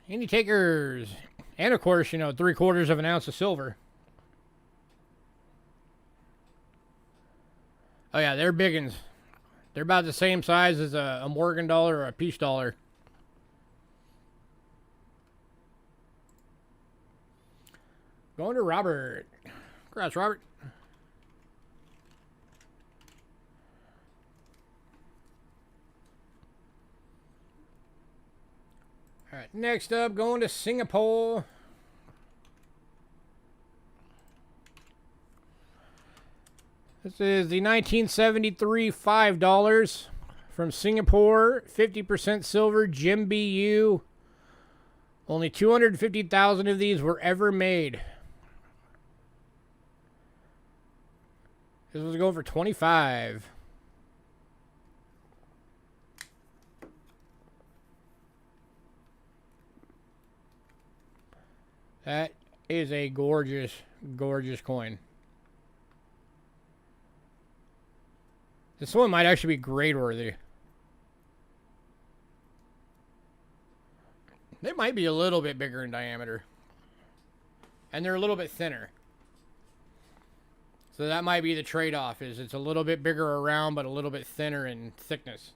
Any takers? And of course, 3/4 of an ounce of silver. Oh yeah, they're big uns. They're about the same size as a Morgan dollar or a Peace dollar. Going to Robert. Congrats, Robert. All right, next up, going to Singapore. This is the 1973 $5 from Singapore. 50% silver, Jim BU. Only 250,000 of these were ever made. This was going for 25. That is a gorgeous, gorgeous coin. This one might actually be grade worthy. They might be a little bit bigger in diameter. And they're a little bit thinner. So that might be the trade-off, is it's a little bit bigger around, but a little bit thinner in thickness.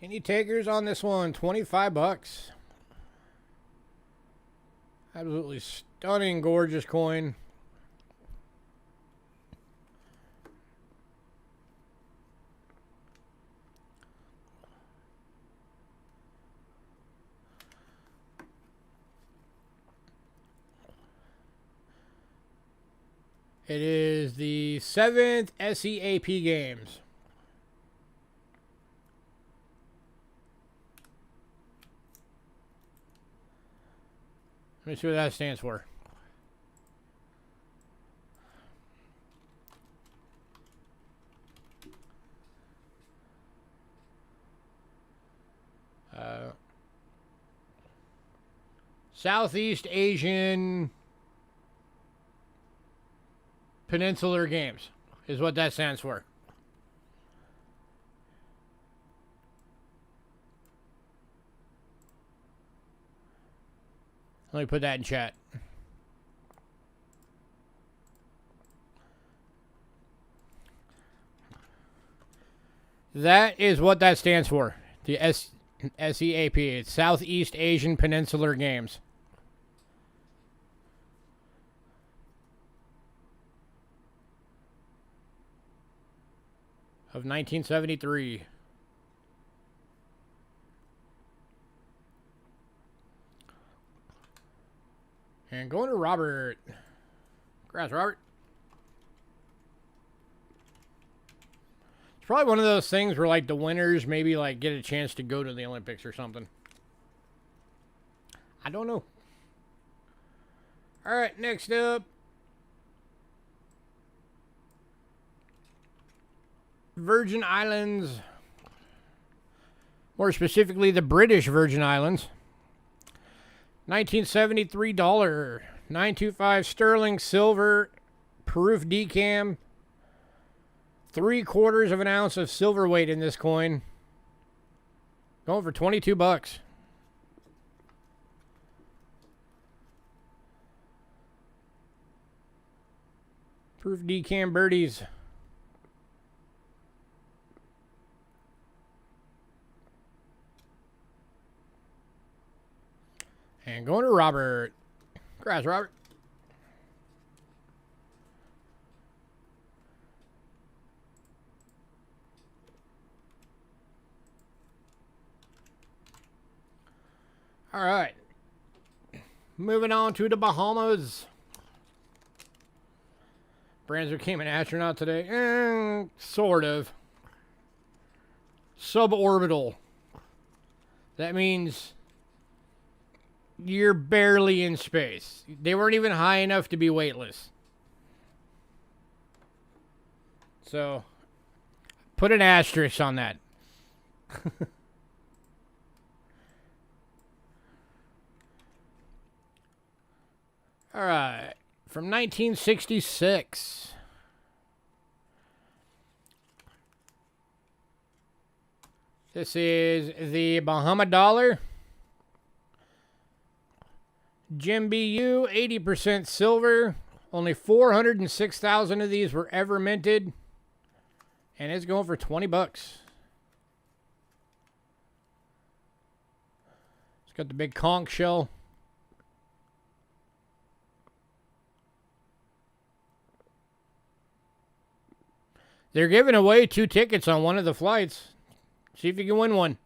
Any takers on this one? 25 bucks. Absolutely stunning, gorgeous coin. It is the 7th SEAP Games. Let me see what that stands for. Southeast Asian Peninsular Games is what that stands for. Let me put that in chat. That is what that stands for. The SEAP. It's Southeast Asian Peninsular Games. Of 1973. And going to Robert. Congrats, Robert. It's probably one of those things where, like, the winners maybe, like, get a chance to go to the Olympics or something. I don't know. All right, next up. Virgin Islands, more specifically the British Virgin Islands. $1973, 925 sterling silver, proof decam, 3/4 of an ounce of silver weight in this coin. Going for 22 bucks. Proof decam birdies. And going to Robert. Congrats, Robert. All right. Moving on to the Bahamas. Brands became an astronaut today. Sort of. Suborbital. That means you're barely in space. They weren't even high enough to be weightless. So, put an asterisk on that. All right. From 1966. This is the Bahama dollar. Jim BU, 80% silver. Only 406,000 of these were ever minted. And it's going for 20 bucks. It's got the big conch shell. They're giving away 2 tickets on one of the flights. See if you can win one.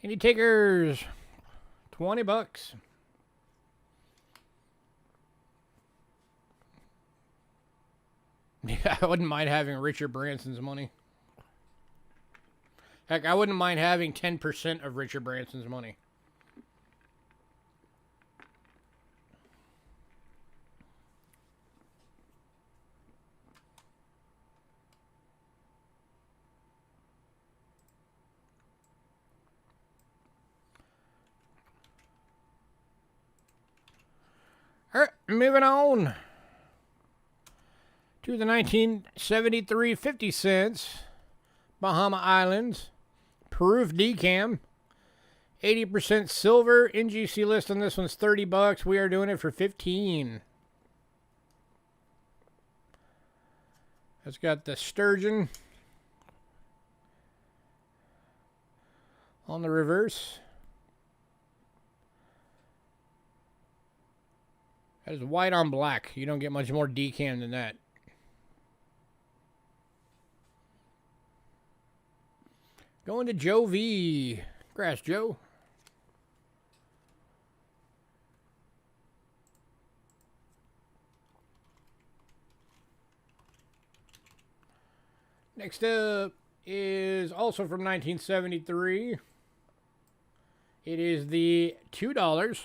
Any takers? 20 bucks. Yeah, I wouldn't mind having Richard Branson's money. Heck, I wouldn't mind having 10% of Richard Branson's money. All right, moving on. To the 1973 50 cents. Bahama Islands. Proof decam. 80% silver. NGC list on this one's $30. We are doing it for 15. It's got the sturgeon on the reverse. That is white on black. You don't get much more decam than that. Going to Joe V. Grass Joe. Next up is also from 1973. It is the $2.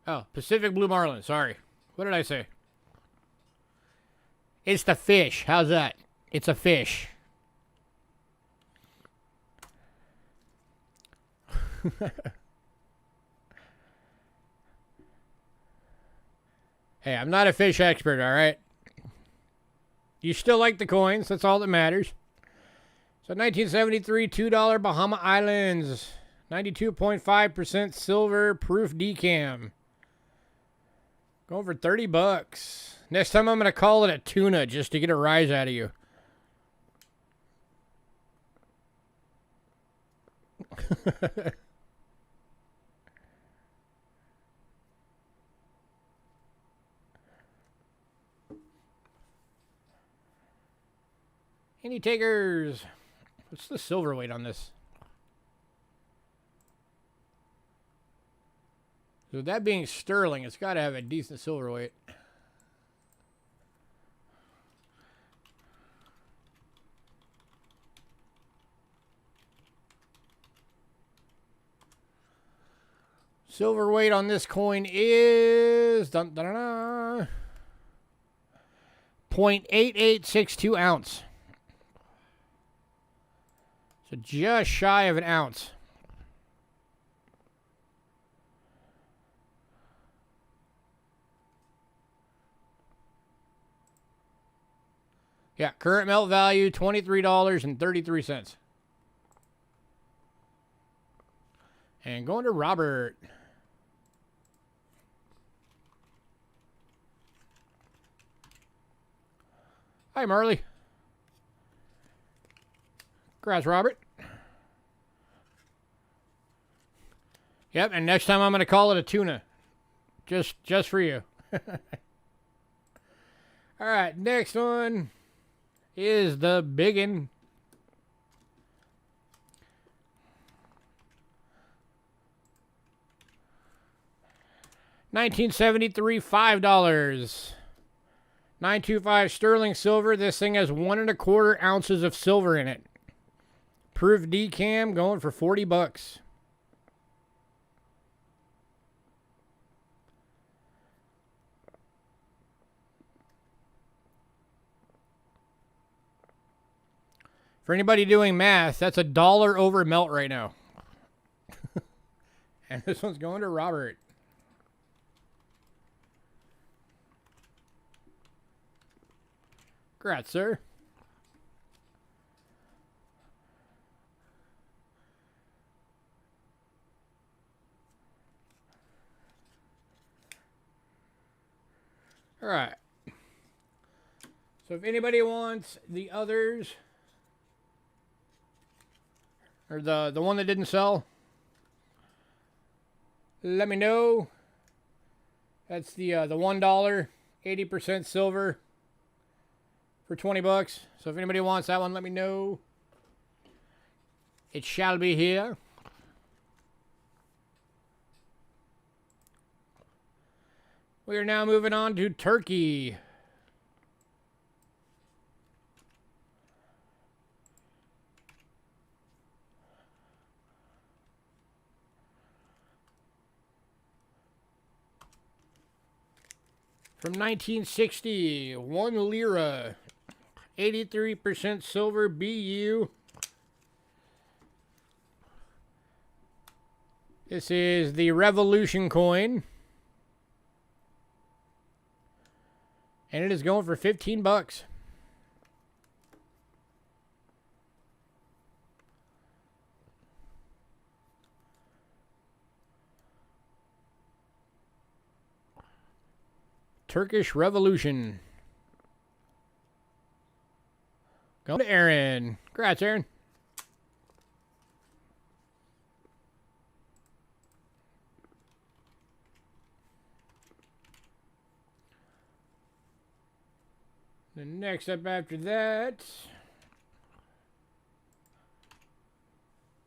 Oh, Pacific Blue Marlin. Sorry. What did I say? It's the fish. How's that? It's a fish. Hey, I'm not a fish expert, all right? You still like the coins. That's all that matters. So 1973 $2 Bahama Islands. 92.5% silver proof decam. Going for $30. Next time I'm going to call it a tuna just to get a rise out of you. Any takers? What's the silver weight on this? So that being sterling, it's got to have a decent silver weight. Silver weight on this coin is 0.8862 ounce. So just shy of an ounce. Yeah, current melt value $23.33. And going to Robert. Hi, Marley. Congrats, Robert. Yep, and next time I'm going to call it a tuna. Just for you. All right, next one is the biggin. $1973 $5. 925 sterling silver. This thing has 1¼ ounces of silver in it. Proof decam going for $40. For anybody doing math, that's $1 over melt right now. And this one's going to Robert. Congrats, sir. All right. So if anybody wants the others, or the one that didn't sell, let me know. That's the $1, 80% silver for $20. So if anybody wants that one, let me know. It shall be here. We are now moving on to turkey. From 1960, 1 lira, 83% silver BU. This is the Revolution coin. And it is going for 15 bucks. Turkish Revolution. Going to Aaron. Congrats, Aaron. The next up after that,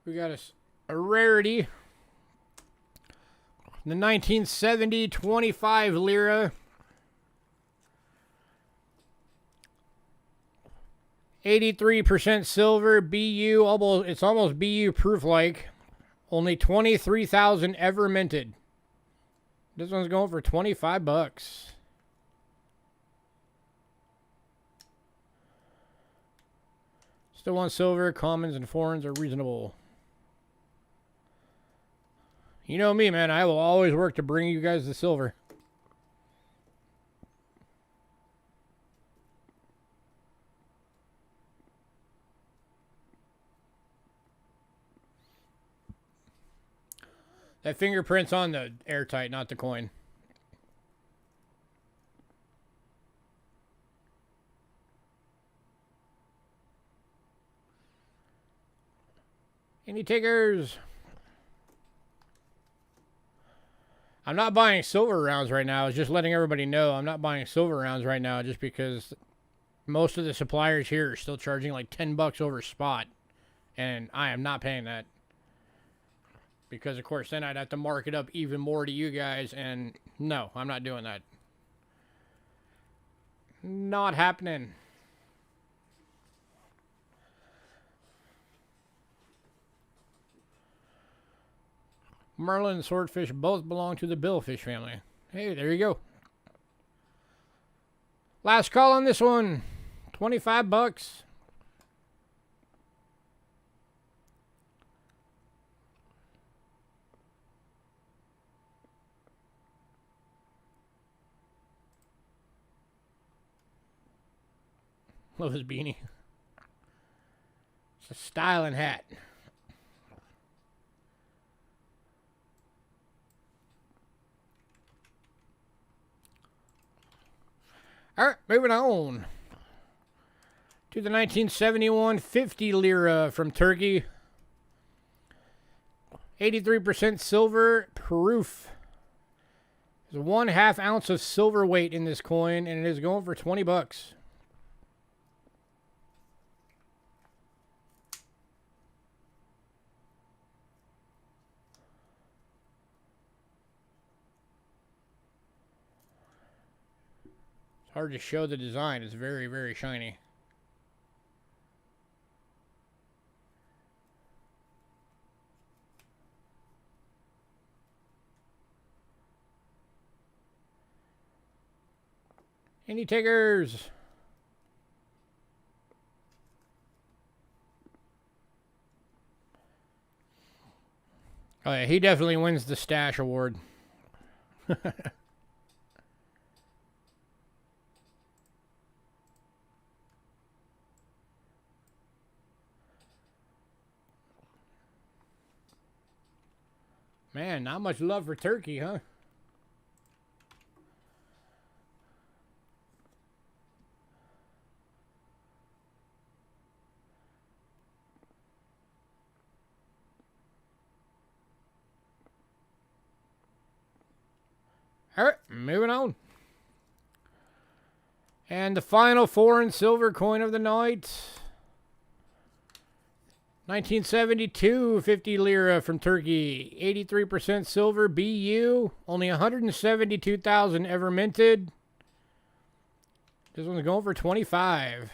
we got a rarity. The 1970 25 lira. 83% silver, BU, it's almost BU proof like. Only 23,000 ever minted. This one's going for 25 bucks. Still on silver, commons and foreigns are reasonable. You know me, man. I will always work to bring you guys the silver. That fingerprint's on the airtight, not the coin. Any takers? I'm not buying silver rounds right now. I was just letting everybody know I'm not buying silver rounds right now just because most of the suppliers here are still charging like 10 bucks over spot. And I am not paying that. Because, of course, then I'd have to mark it up even more to you guys. And no, I'm not doing that. Not happening. Marlin and swordfish both belong to the billfish family. Hey, there you go. Last call on this one. 25 bucks. Love his beanie. It's a styling hat. All right, moving on to the 1971 50 lira from Turkey. 83% silver proof. There's 1/2 ounce of silver weight in this coin, and it is going for 20 bucks. Hard to show the design. It's very, very shiny. Any takers? Oh yeah, he definitely wins the stash award. Man, not much love for Turkey, huh? All right, moving on. And the final foreign silver coin of the night. 1972 50 lira from Turkey. 83% silver BU. Only 172,000 ever minted. This one's going for 25.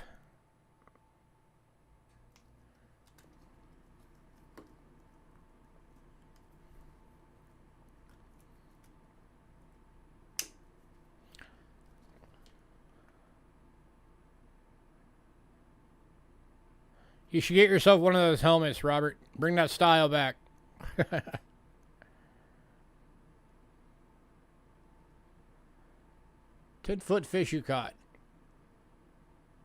You should get yourself one of those helmets, Robert. Bring that style back. 10-foot fish you caught.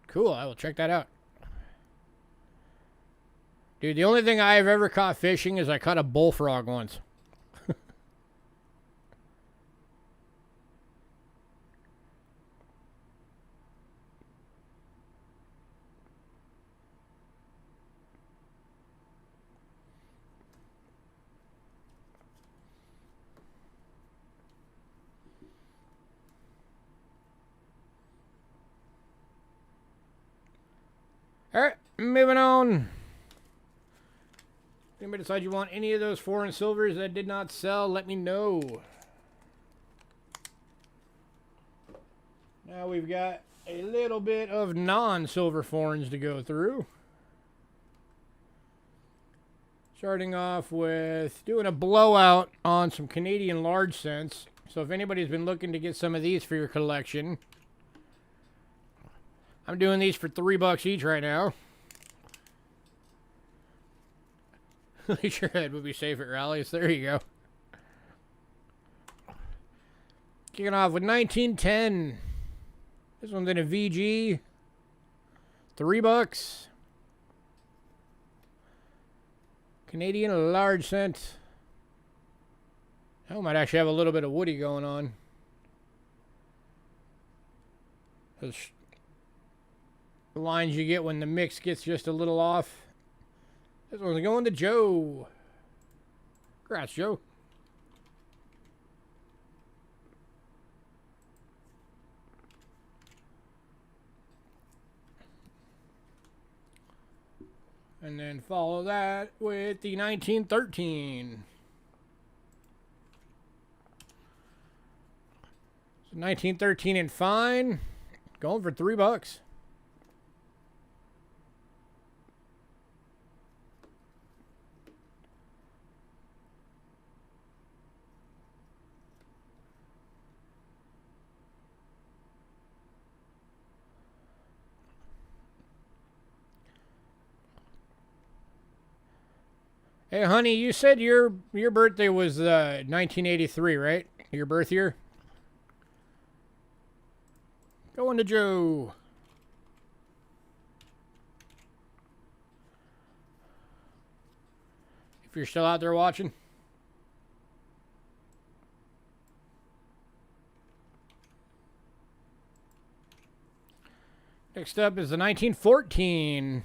Cool, I will check that out. Dude, the only thing I have ever caught fishing is I caught a bullfrog once. Alright, moving on. If anybody decides you want any of those foreign silvers that did not sell, let me know. Now we've got a little bit of non-silver foreigns to go through. Starting off with doing a blowout on some Canadian large cents. So if anybody's been looking to get some of these for your collection, I'm doing these for $3 each right now. At least your head would be safe at rallies. There you go. Kicking off with 1910. This one's in a VG. $3. Canadian large cent. I might actually have a little bit of woody going on. Those lines you get when the mix gets just a little off. This one's going to Joe. Congrats, Joe. And then follow that with the 1913. So 1913 and fine. Going for $3. Hey, honey, you said your birthday was 1983, right? Your birth year? Going to Joe. If you're still out there watching. Next up is the 1914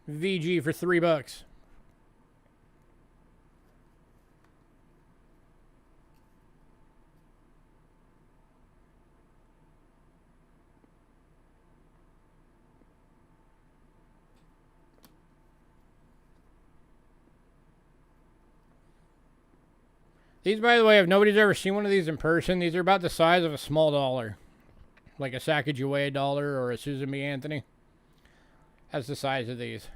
VG for $3. These, by the way, if nobody's ever seen one of these in person, these are about the size of a small dollar. Like a Sacagawea dollar or a Susan B. Anthony. That's the size of these.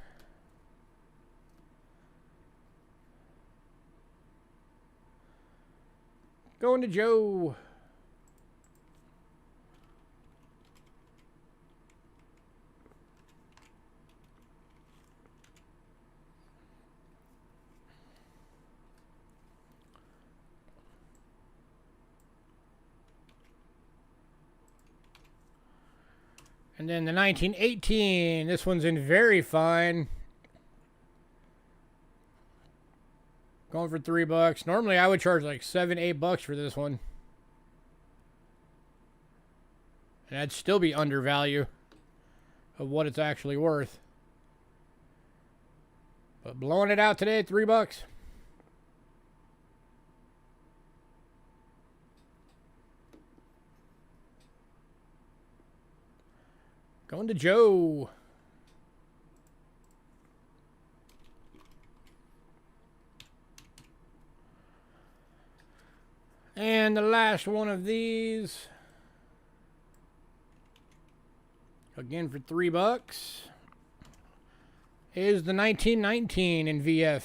Going to Joe. And then the 1918, this one's in very fine. Going for $3. Normally I would charge like $7, $8 for this one. And that'd still be under value of what it's actually worth. But blowing it out today, $3. Going to Joe. And the last one of these. Again for $3. Is the 1919 in VF.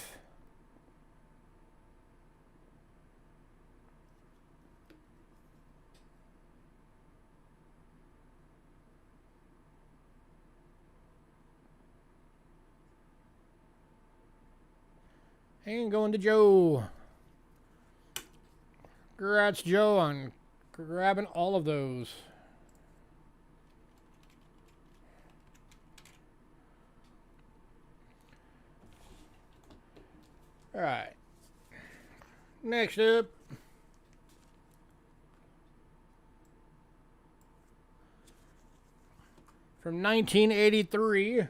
And going to Joe. Congrats, Joe, on grabbing all of those. All right. Next up, from 1983. It's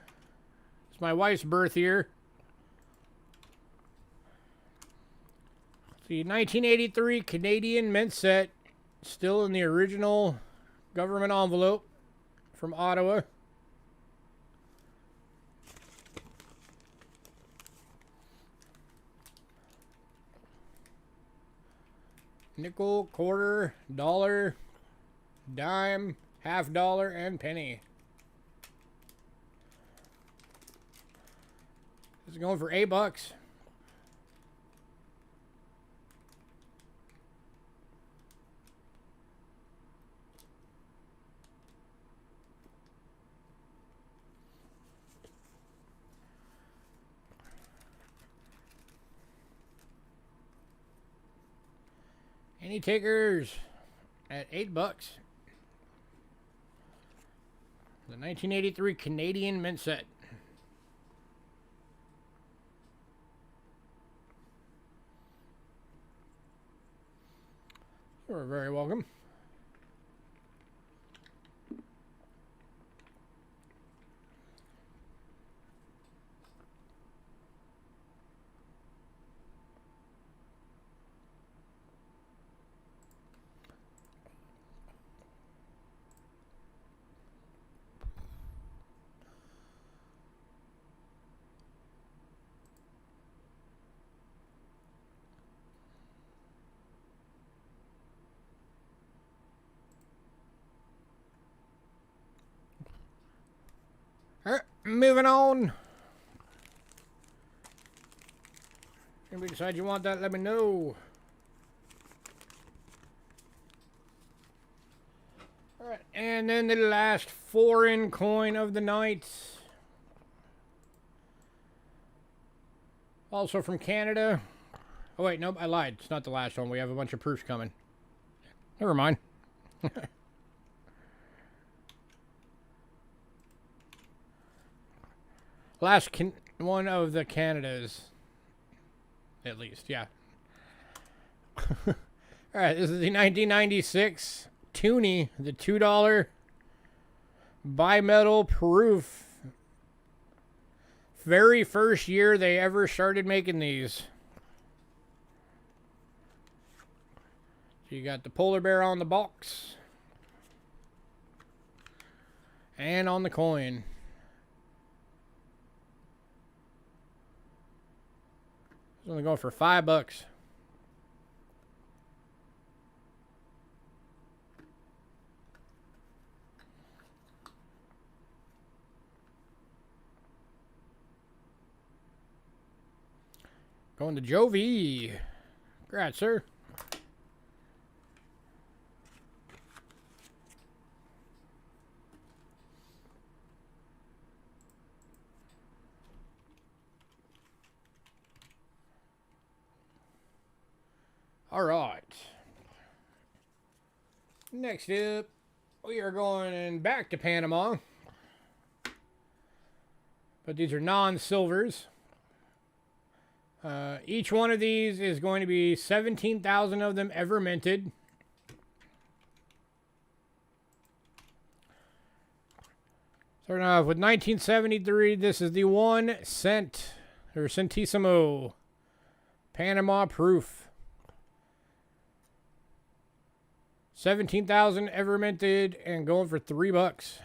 my wife's birth year. The 1983 Canadian mint set, still in the original government envelope from Ottawa. Nickel, quarter, dollar, dime, half dollar, and penny. This is going for $8. Any takers at $8? The 1983 Canadian mint set. You're very welcome. Alright, moving on. If you decide you want that, let me know. Alright, and then the last foreign coin of the night. Also from Canada. Oh wait, nope, I lied. It's not the last one. We have a bunch of proofs coming. Never mind. Last one of the Canadas. At least, yeah. Alright, this is the 1996 Toonie, the $2 bimetal proof. Very first year they ever started making these. So you got the polar bear on the box. And on the coin. It's only going for $5. Going to Jovi. Congrats, sir. All right. Next up, we are going back to Panama. But these are non-silvers. Each one of these is going to be 17,000 of them ever minted. Starting off with 1973, this is the 1 cent, or centissimo, Panama proof. 17,000 ever minted and going for $3.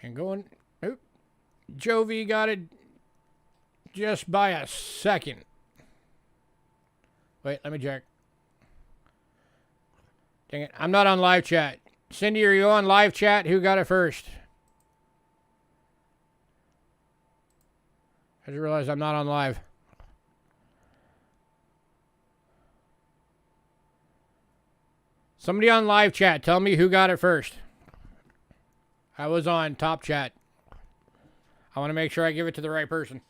And going, oop, Jovi got it just by a second. Wait, let me check. Dang it, I'm not on live chat. Cindy, are you on live chat? Who got it first? I just realized I'm not on live. Somebody on live chat, tell me who got it first. I was on top chat. I want to make sure I give it to the right person.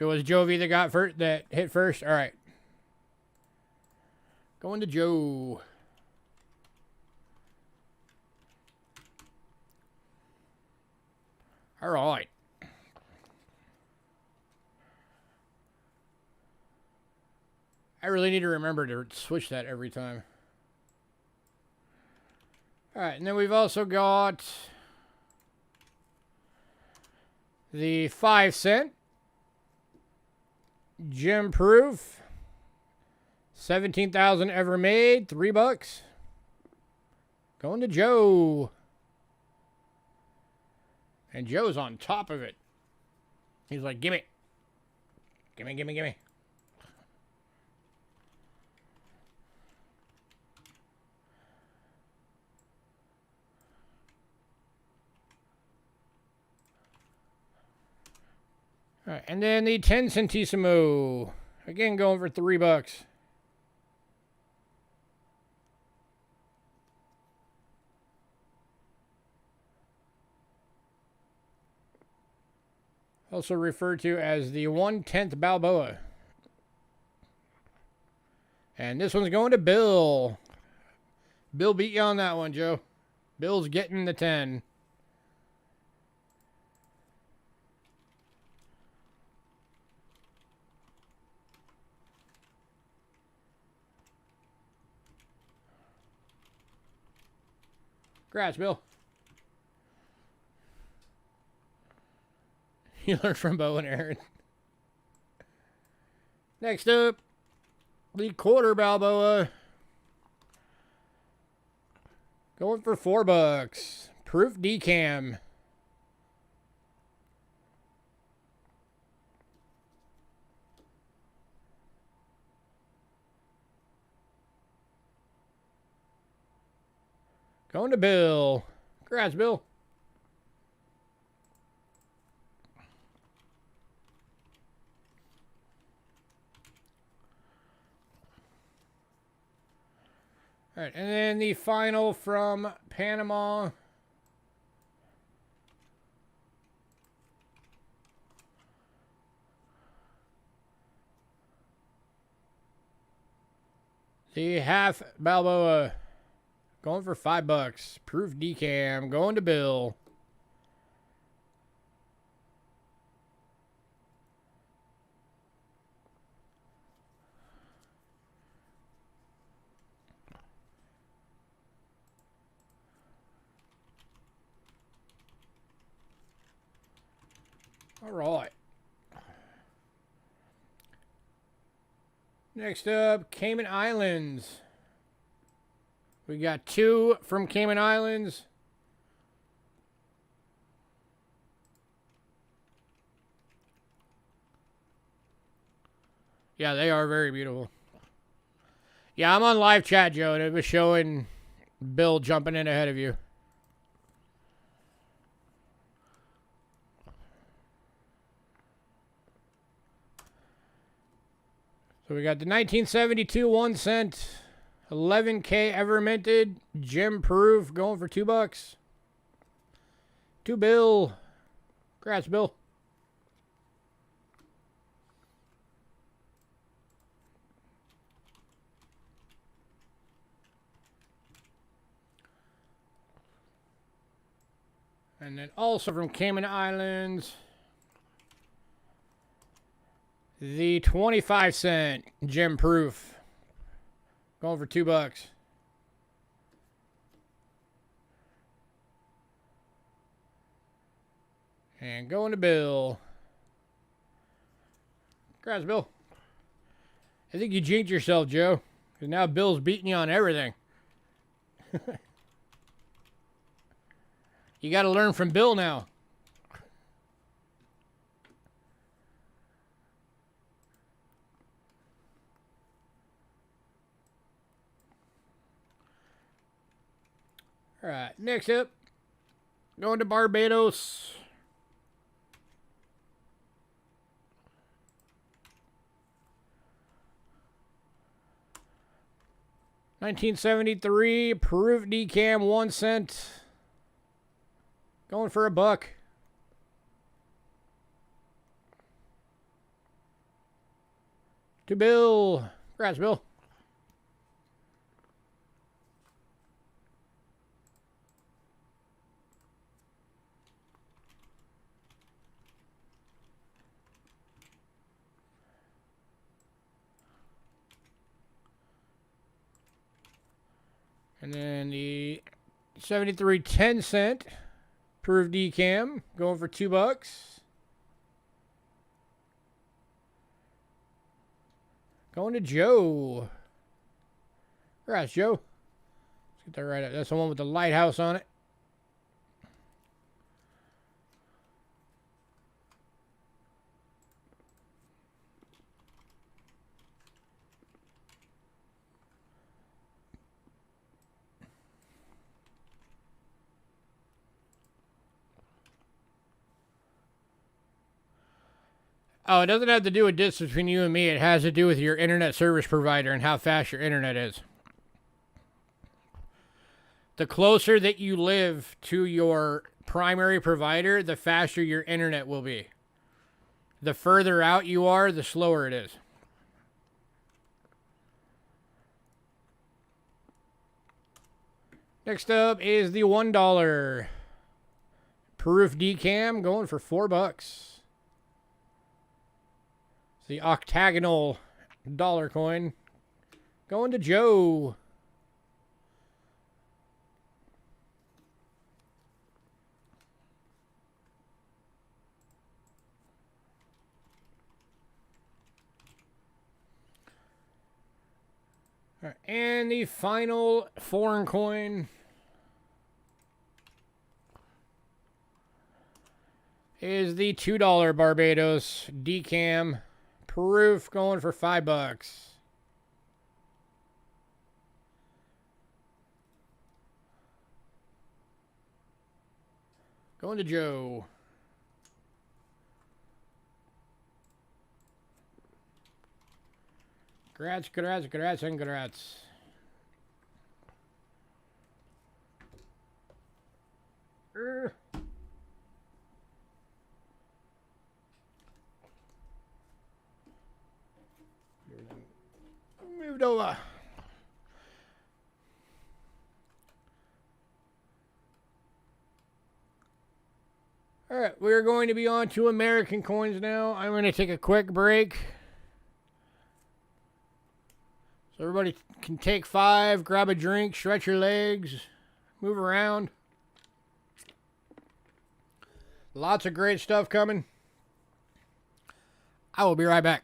It was Jovi that got first, that hit first. All right. Going to Joe. All right. I really need to remember to switch that every time. All right, and then we've also got the 5-cent Gem Proof. 17,000 ever made, $3. Going to Joe. And Joe's on top of it. He's like, gimme. Gimme, gimme, gimme. All right, and then the 10 centissimo. Again, going for $3. Also referred to as the 1/10 Balboa. And this one's going to Bill. Bill beat you on that one, Joe. Bill's getting the 10. Congrats, Bill. You learned from Bo and Aaron. Next up, the quarter Balboa. Going for $4. Proof decam. Going to Bill. Congrats, Bill. All right, and then the final from Panama. The half Balboa. Going for $5. Proof decam. Going to Bill. All right. Next up, Cayman Islands. We got 2 from Cayman Islands. Yeah, they are very beautiful. Yeah, I'm on live chat, Joe, and it was showing Bill jumping in ahead of you. So we got the 1972 1 cent, 11K ever minted, gem proof, going for $2. To Bill. Congrats, Bill. And then also from Cayman Islands, the 25 cent gem proof, going for $2. And going to Bill. Congrats, Bill. I think you jinxed yourself, Joe, because now Bill's beating you on everything. You got to learn from Bill now. All right, next up, going to Barbados. $1973 proof decam 1 cent. Going for $1. To Bill. Congrats, Bill. And then the 73 10-cent proof decam going for $2. Going to Joe. Congrats, Joe. Let's get that right up. That's the one with the lighthouse on it. Oh, it doesn't have to do with distance between you and me. It has to do with your internet service provider and how fast your internet is. The closer that you live to your primary provider, the faster your internet will be. The further out you are, the slower it is. Next up is the $1 proof decam going for $4. The octagonal dollar coin going to Joe. All right, and the final foreign coin is the $2 Barbados decam proof going for $5. Going to Joe. Congrats, congrats, congrats, and congrats. Moved over. All right, we're going to be on to American coins now. I'm going to take a quick break. So everybody can take 5, grab a drink, stretch your legs, move around. Lots of great stuff coming. I will be right back.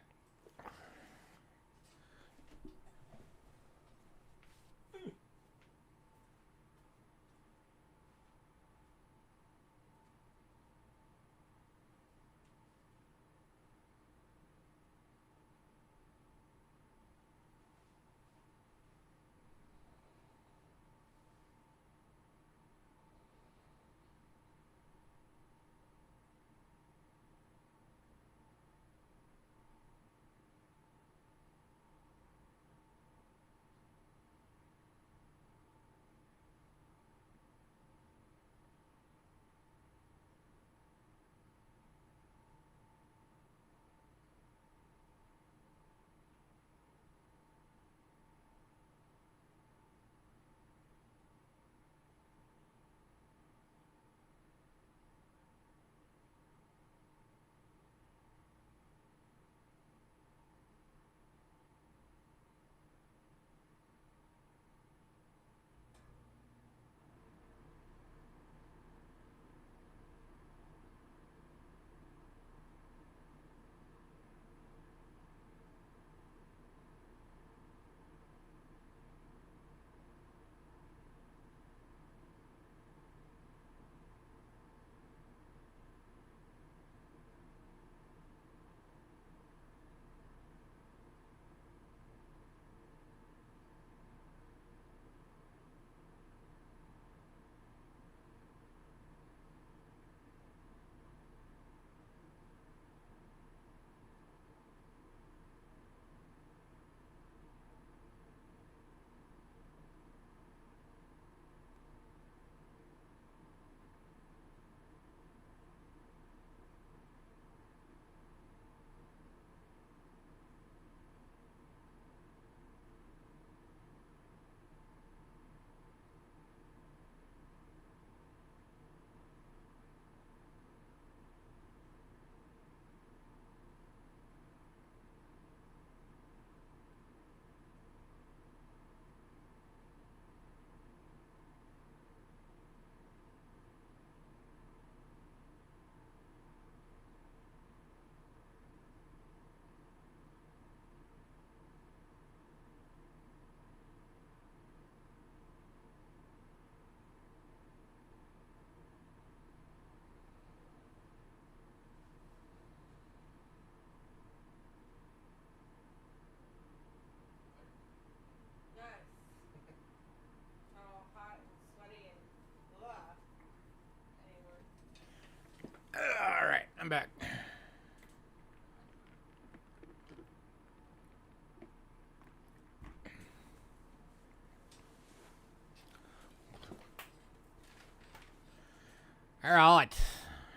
All right.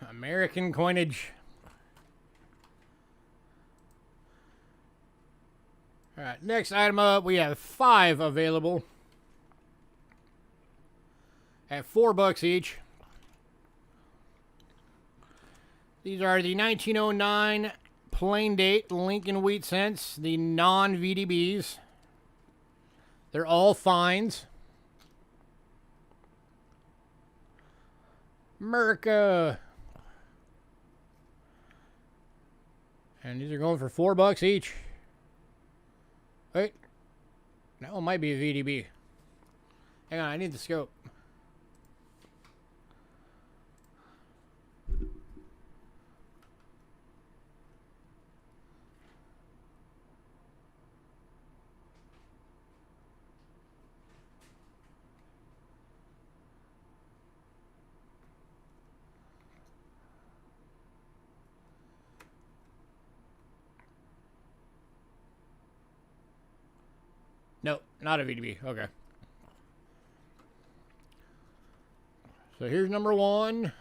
American coinage. All right, next item up, we have 5 available at $4 each. These are the 1909 plain date Lincoln wheat cents, the non-VDBs. They're all fines. America. And these are going for $4 each. Wait. That one might be a VDB. Hang on, I need the scope. Nope, not a VDB. Okay. So here's number 1.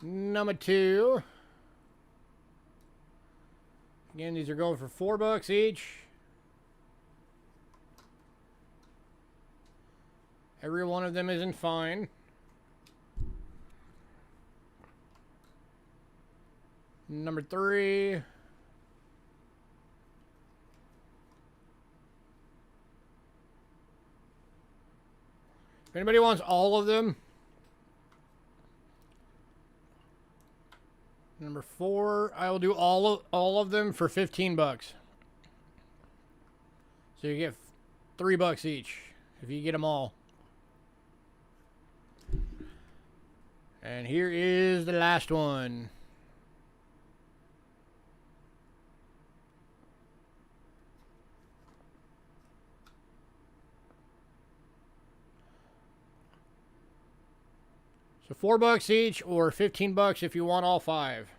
Number 2. Again, these are going for $4 each. Every one of them is in fine. Number 3. If anybody wants all of them. Number 4, I will do all of them for $15. So you get $3 each if you get them all. And here is the last one. So $4 each or $15 if you want all 5.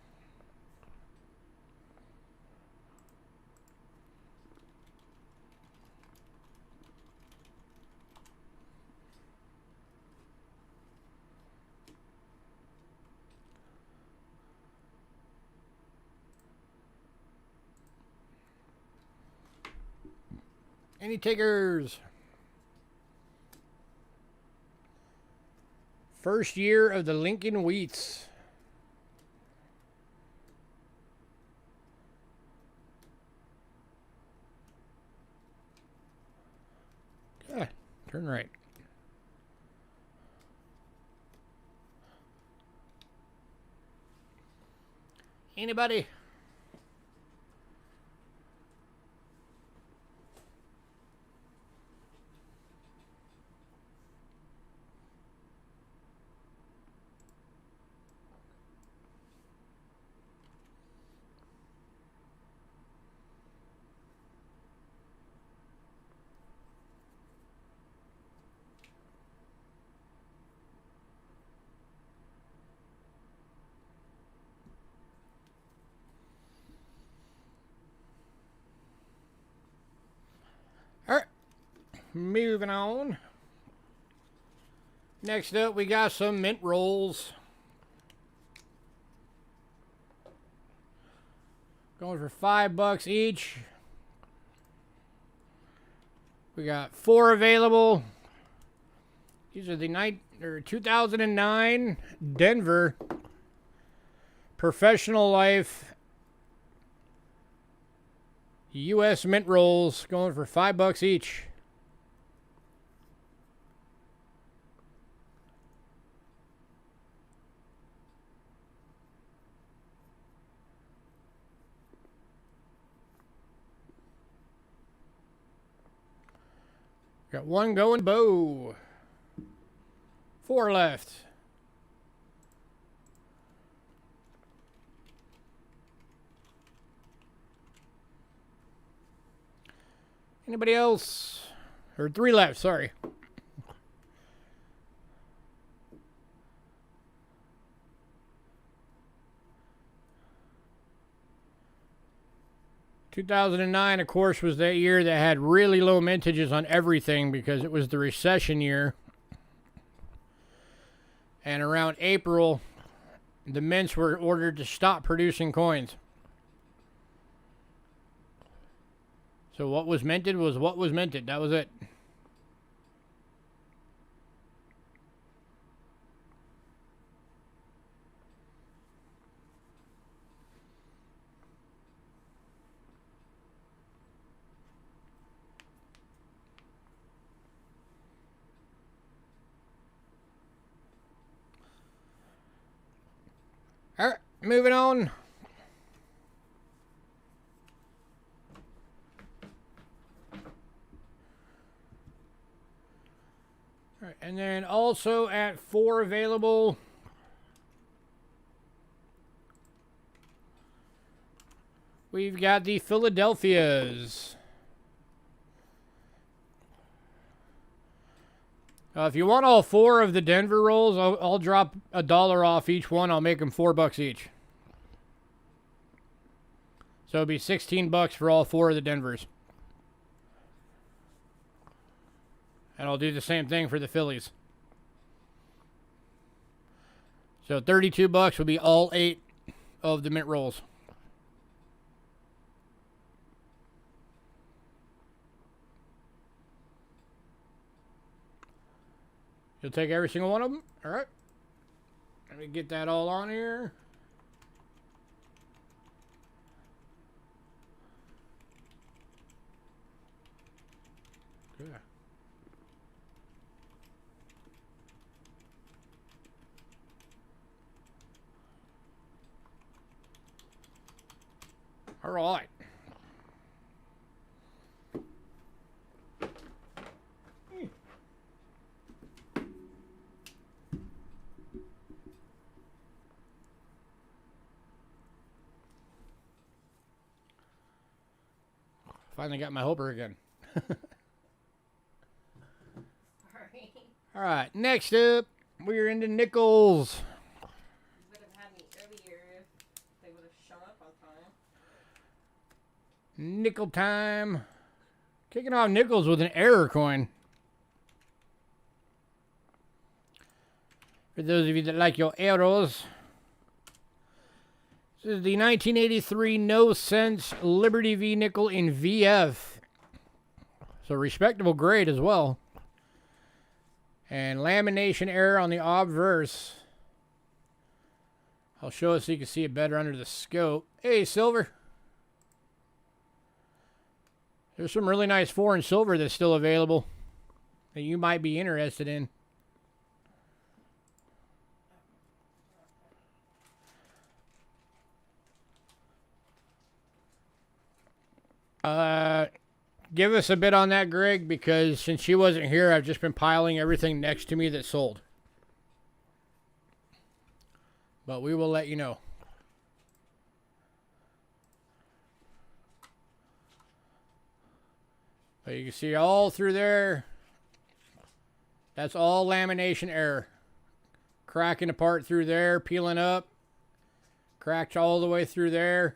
Any takers? First year of the Lincoln Wheats. Okay, turn right. Anybody? Alright, moving on. Next up, we got some mint rolls. Going for $5 each. We got 4 available. These are the 2009 Denver Professional Life U.S. mint rolls, going for $5 each. Got 1 going bow. 4 left. Anybody else? Or 3 left, sorry. 2009, of course, was that year that had really low mintages on everything because it was the recession year. And around April, the mints were ordered to stop producing coins. So what was minted was what was minted. That was it. All right, moving on. All right, and then also at 4 available, we've got the Philadelphias. If you want all 4 of the Denver rolls, I'll drop $1 off each one. I'll make them $4 each. So it'll be $16 for all 4 of the Denvers. And I'll do the same thing for the Phillies. So $32 will be all 8 of the mint rolls. You'll take every single one of them? All right. Let me get that all on here. Good. All right. Finally got my hopper again. All right, next up, we're into nickels. You would have had me earlier if they would have shown up on time. Nickel time. Kicking off nickels with an error coin. For those of you that like your arrows. This is the 1983 No Sense Liberty V nickel in VF. So respectable grade as well. And lamination error on the obverse. I'll show it so you can see it better under the scope. Hey, silver. There's some really nice foreign silver that's still available that you might be interested in. Give us a bit on that, Greg, because since she wasn't here, I've just been piling everything next to me that sold. But we will let you know. But you can see all through there. That's all lamination error. Cracking apart through there, peeling up. Cracked all the way through there.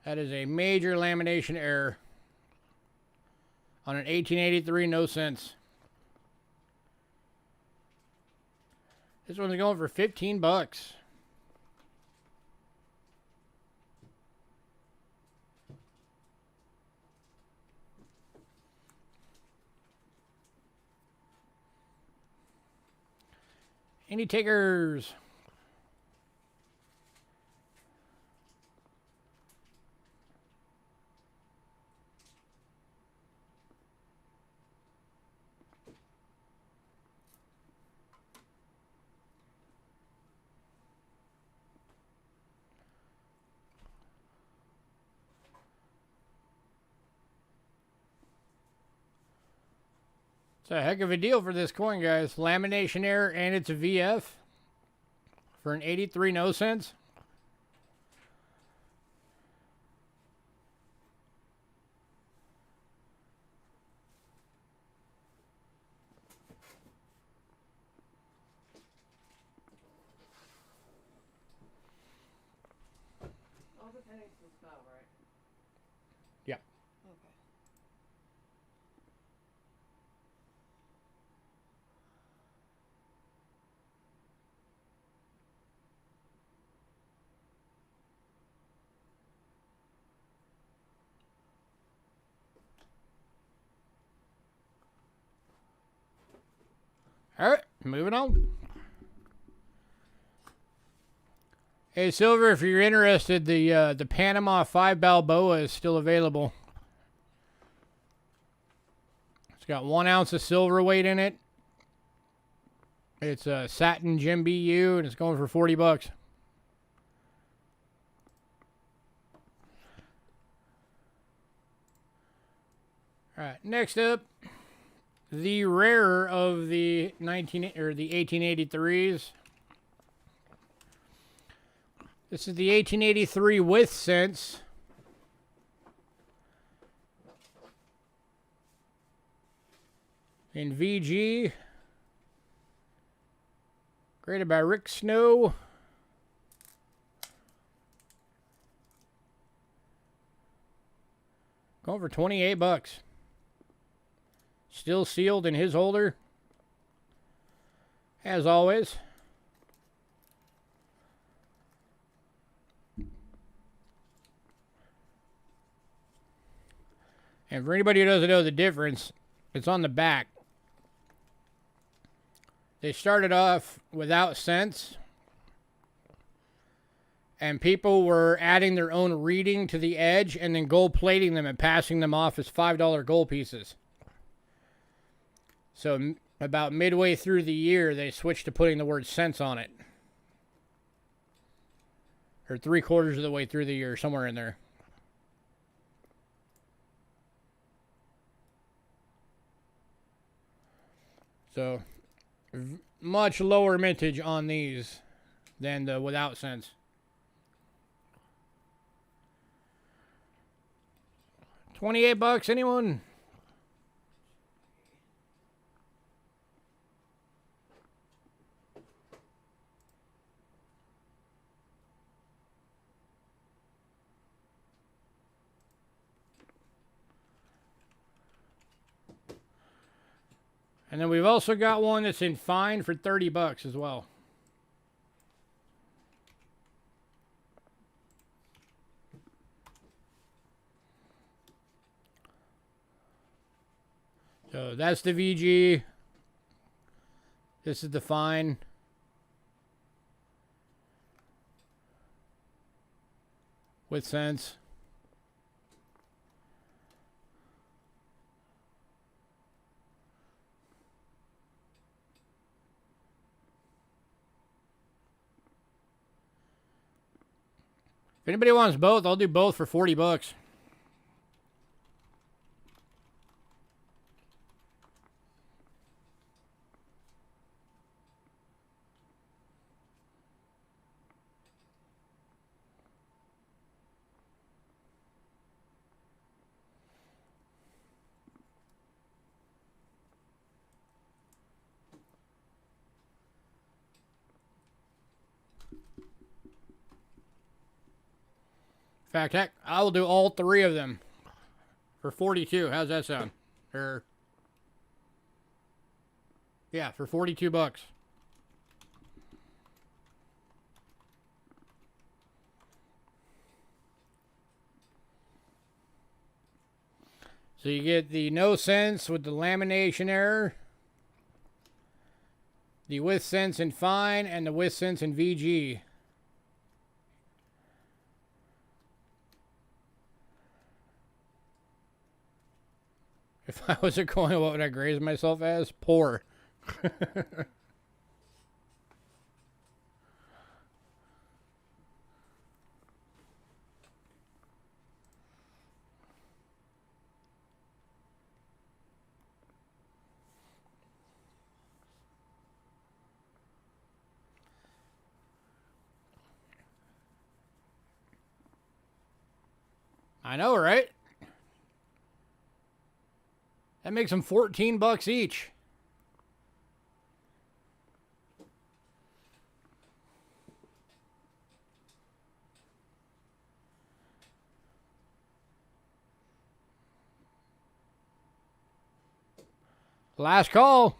That is a major lamination error on an 1883 No Sense. This one's going for $15. Any takers? It's a heck of a deal for this coin, guys. Lamination error, and it's a VF for an 83 No Sense. the pennies to spell, right? Yeah. Okay. All right, moving on. Hey, Silver, if you're interested, the Panama 5 Balboa is still available. It's got 1 ounce of silver weight in it. It's a satin Gem BU, and it's going for $40. All right, next up, the rarer of the 1883s. This is the 1883 with cents. In VG. Graded by Rick Snow. Going for $28. Still sealed in his holder. As always. And for anybody who doesn't know the difference, it's on the back. They started off without cents. And people were adding their own reading to the edge and then gold plating them and passing them off as $5 gold pieces. So about midway through the year, they switched to putting the word cents on it. Or 3/4 of the way through the year, somewhere in there. So, much lower mintage on these than the without cents. $28, anyone? And then we've also got one that's in fine for $30 as well. So that's the VG. This is the fine. With cents. If anybody wants both, I'll do both for $40. In fact, heck, I will do all 3 of them for $42. How's that sound? Or yeah, for $42. So you get the no cents with the lamination error, the with cents in fine, and the with cents in VG. If I was a coin, what would I graze myself as? Poor. I know, right? That makes them $14 each. Last call.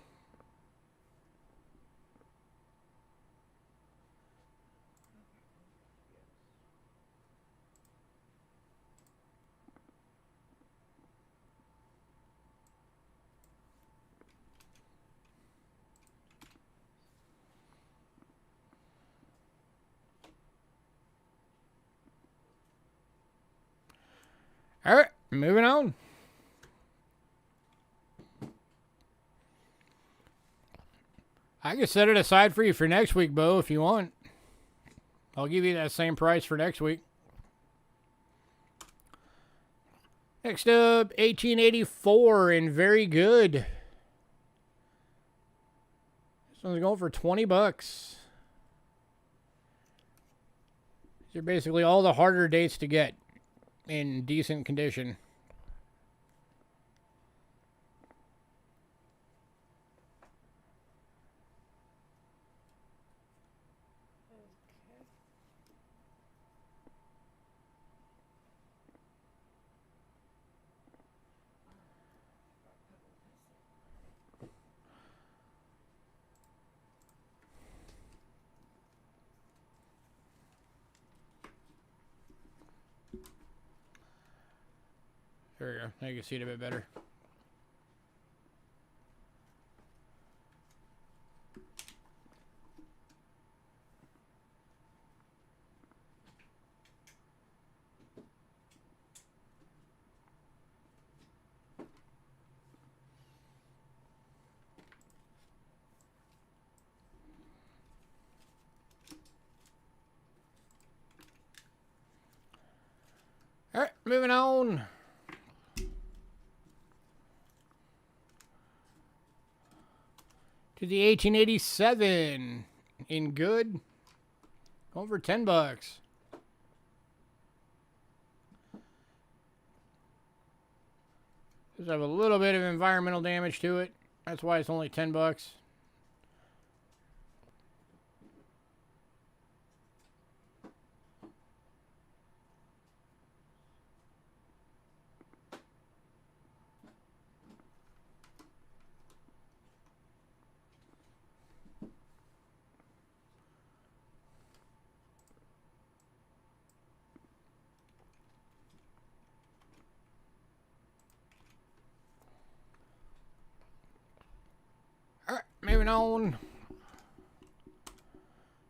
All right, moving on. I can set it aside for you for next week, Bo, if you want. I'll give you that same price for next week. Next up, 1884 and very good. This one's going for 20 bucks. These are basically all the harder dates to get in decent condition. There we go. Now you can see it a bit better. All right, moving on. To the 1887 in good. Over 10 bucks. Does have a little bit of environmental damage to it. That's why it's only 10 bucks. Alright, moving on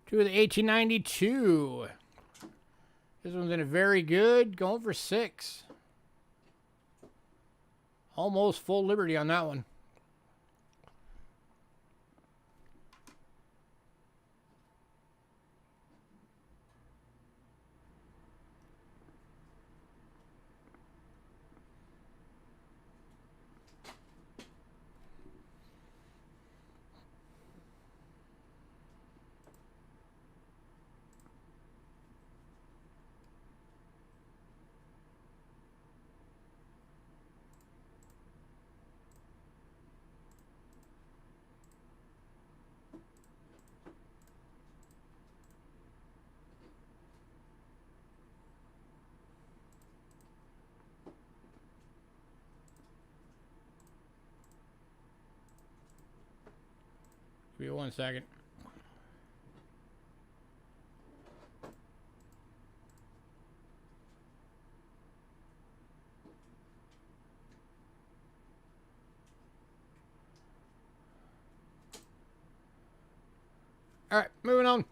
to the 1892. This one's in a very good, going for 6. Almost full liberty on that one. Give me 1 second. All right, moving on.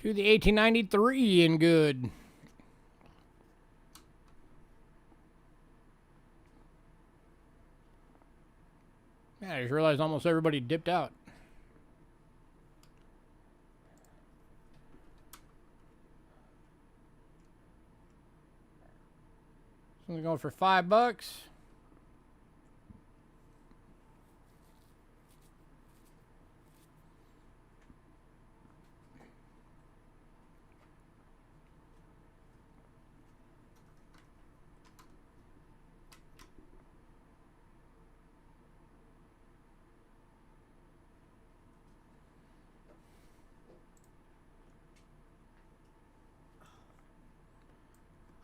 To the 1893 in good. Man, I just realized almost everybody dipped out. So we're going for 5 bucks.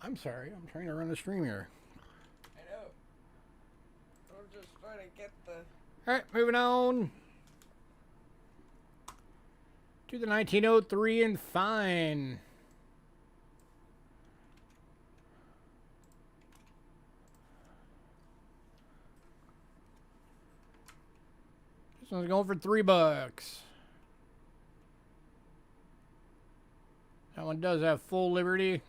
I'm sorry. I'm trying to run the stream here. I know. I'm just trying to get the... Alright, moving on. To the 1903 and fine. This one's going for $3. That one does have full liberty.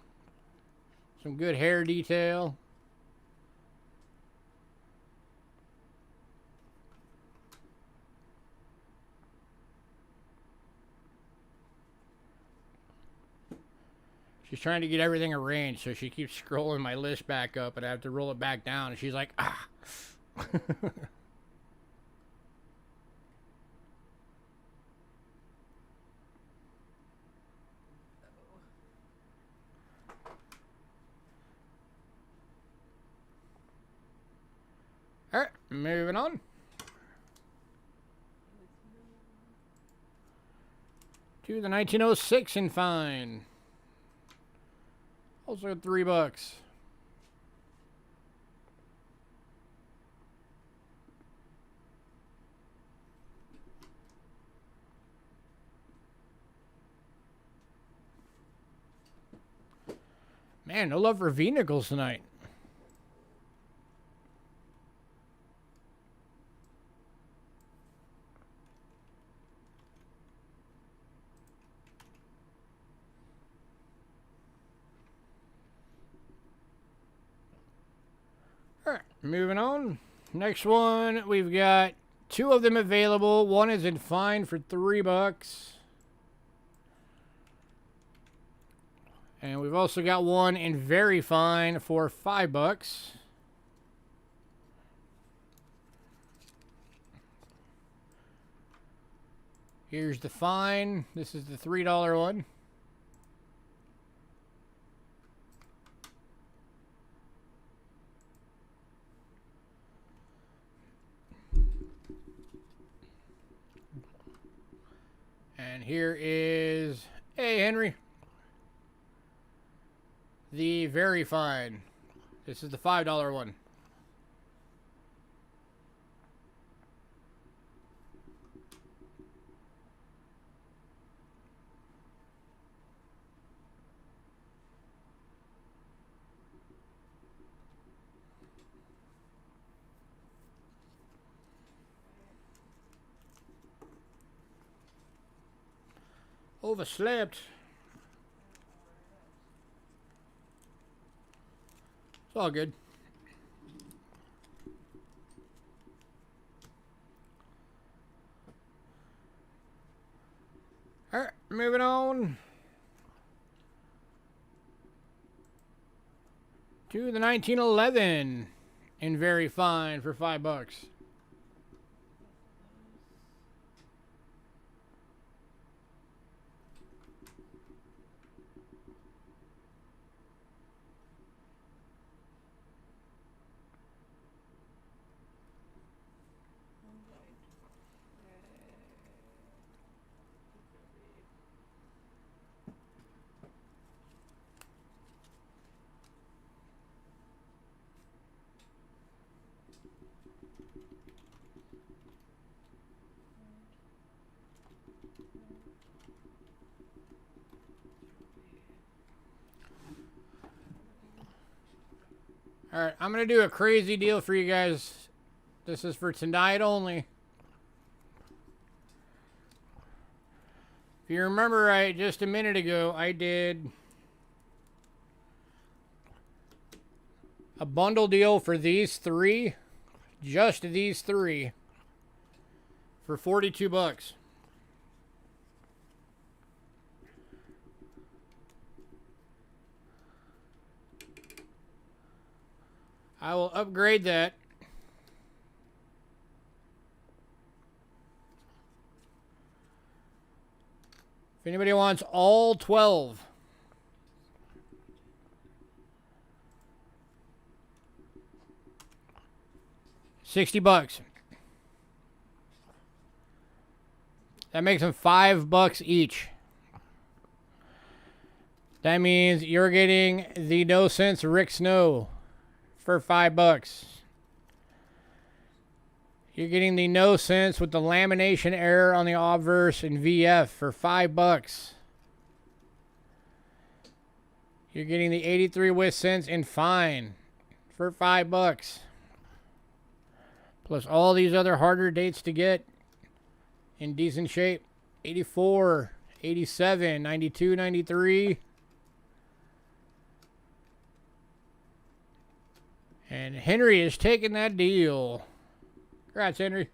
Some good hair detail. She's trying to get everything arranged, so she keeps scrolling my list back up, and I have to roll it back down, and she's like, ah. Alright, moving on. To the 1906 and fine. Also $3. Man, no love for V-nickels tonight. Alright, moving on. Next one, we've got 2 of them available. One is in fine for $3. And we've also got one in very fine for $5. Here's the fine. This is the $3 one. And here is, hey Henry, the very fine. This is the $5 one. Overslept. It's all good. Alright, moving on. To the 1911 in very fine for $5. Alright, I'm going to do a crazy deal for you guys. This is for tonight only. If you remember, just a minute ago, I did a bundle deal for these 3. Just these 3. For $42. I will upgrade that. If anybody wants all 12. $60. That makes them $5 each. That means you're getting the No Sense Rick Snow for $5. You're getting the No Sense with the lamination error on the obverse and VF for $5. You're getting the 83 with Sense in fine for $5. Plus all these other harder dates to get in decent shape. 84, 87, 92, 93. And Henry is taking that deal. Congrats, Henry.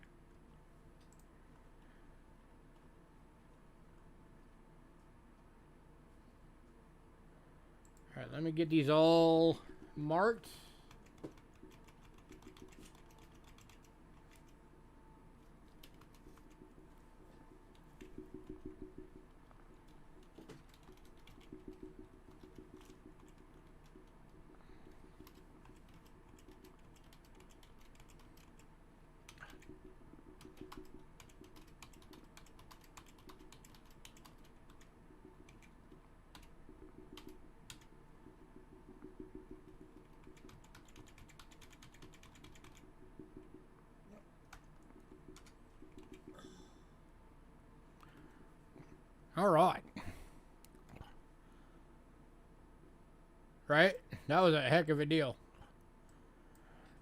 All right, let me get these all marked. All right. Right? That was a heck of a deal.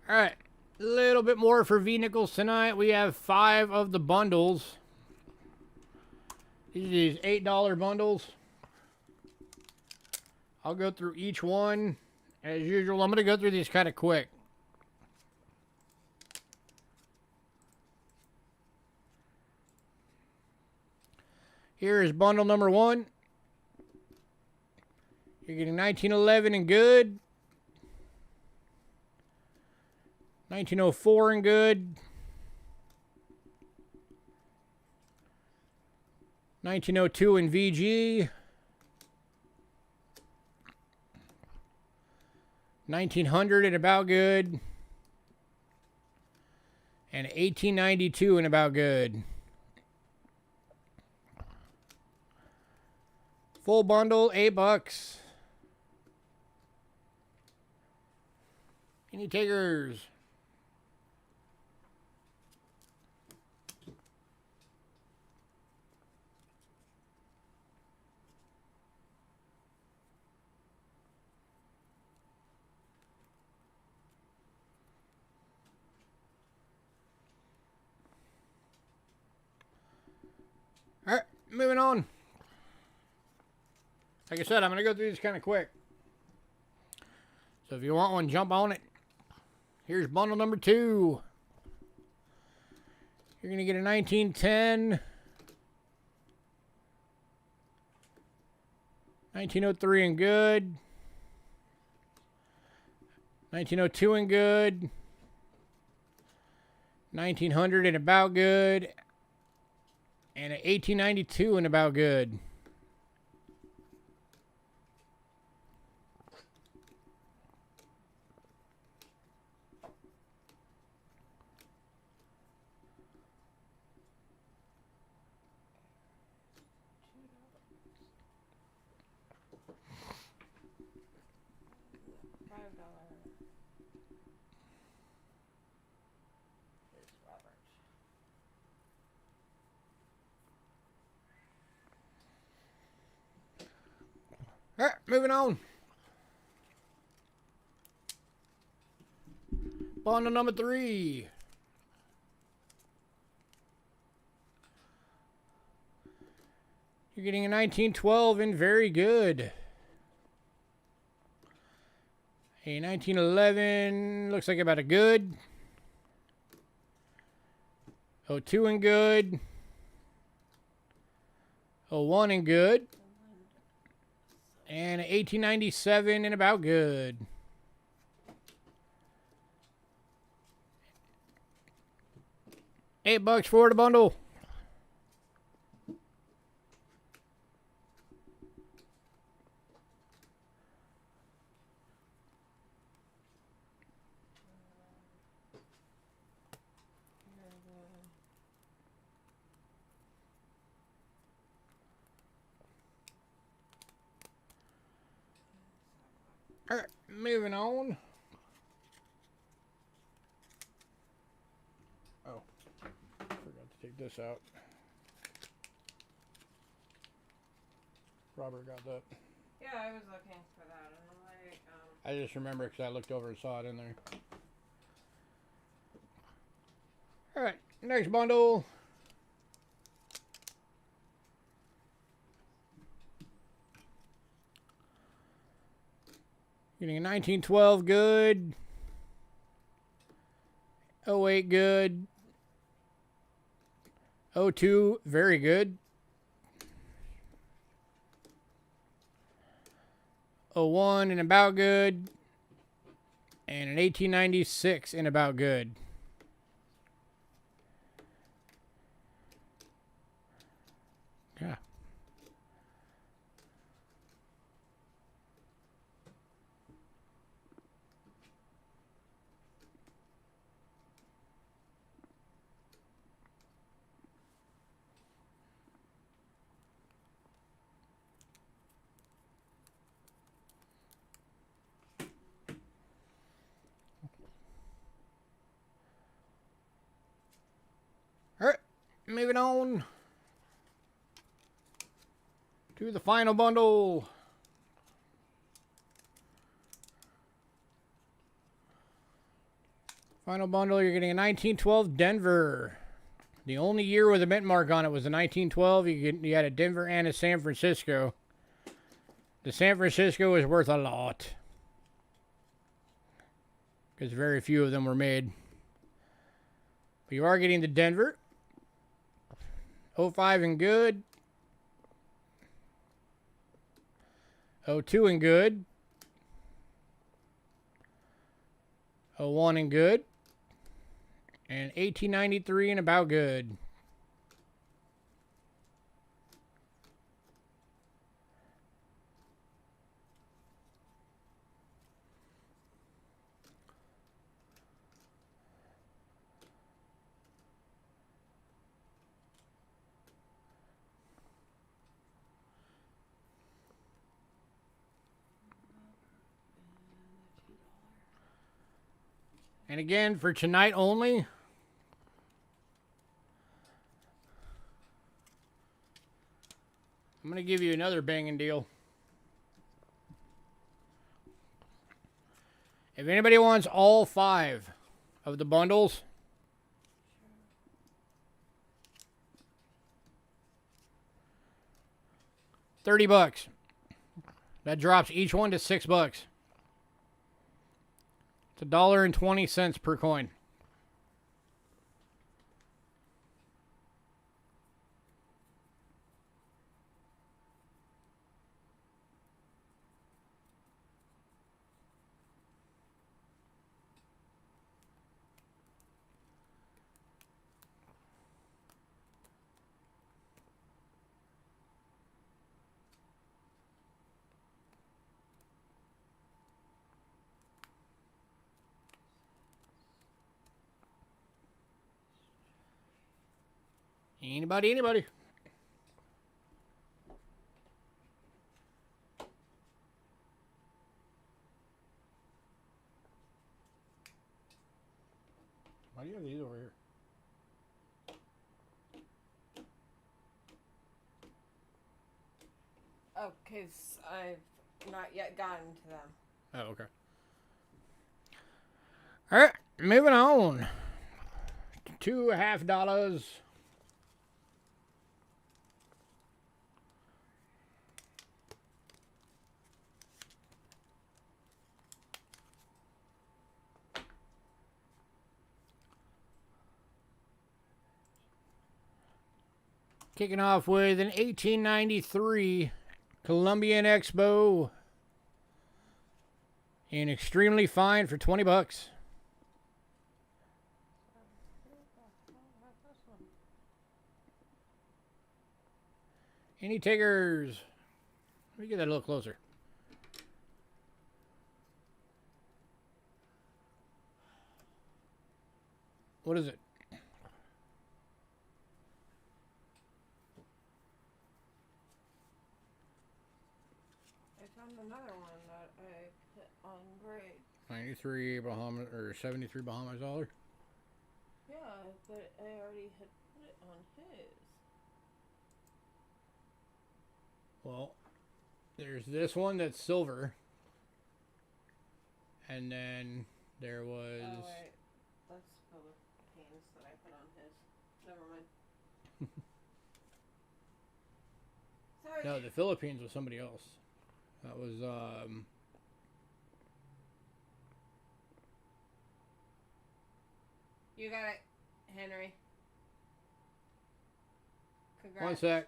All right. A little bit more for V-Nickels tonight. We have 5 of the bundles. These are $8 bundles. I'll go through each one as usual. I'm going to go through these kind of quick. Here is bundle number 1. You're getting 1911 in good. 1904 in good. 1902 in VG. 1900 in about good. And 1892 in about good. Full bundle, $8. Any takers? All right, moving on. Like I said, I'm going to go through these kind of quick. So if you want one, jump on it. Here's bundle number 2. You're going to get a 1910, 1903 in good, 1902 in good, 1900 in about good, and an 1892 in about good. All right, moving on. Bundle number 3. You're getting a 1912 in very good. A 1911 looks like about a good. 02 in good. 01 in good. And 1897 in about good. $8 for the bundle. Alright, moving on. Oh, forgot to take this out. Robert got that. Yeah, I was looking for that, and I'm like, I just remember because I looked over and saw it in there. Alright, next bundle. Getting a 1912 good. 08 good. 02 very good. 01 and about good. And an 1896 and about good. Yeah. Alright, moving on to the final bundle. Final bundle, you're getting a 1912 Denver. The only year with a mint mark on it was a 1912. You had a Denver and a San Francisco. The San Francisco is worth a lot, because very few of them were made. But you are getting the Denver. 05 and good. 02 and good. 01 and good. And 1893 and about good. And again, for tonight only, I'm going to give you another banging deal. If anybody wants all 5 of the bundles, $30. That drops each one to $6. It's $1.20 per coin. Anybody? Why do you have these over here? oh, because I've not yet gotten to them. Oh, okay. Alright, moving on. $2.50. Kicking off with an 1893 Colombian Expo in extremely fine for $20. Any takers? Let me get that a little closer. What is it? I found another one that I hit on Greg. 93 Bahamas or 73 Bahamas dollar. Yeah, but I already had put it on his. Well, there's this one that's silver. And then there was... Oh, wait. That's Philippines that I put on his. Never mind. Sorry. No, the Philippines was somebody else. That was, You got it, Henry. Congrats. one sec.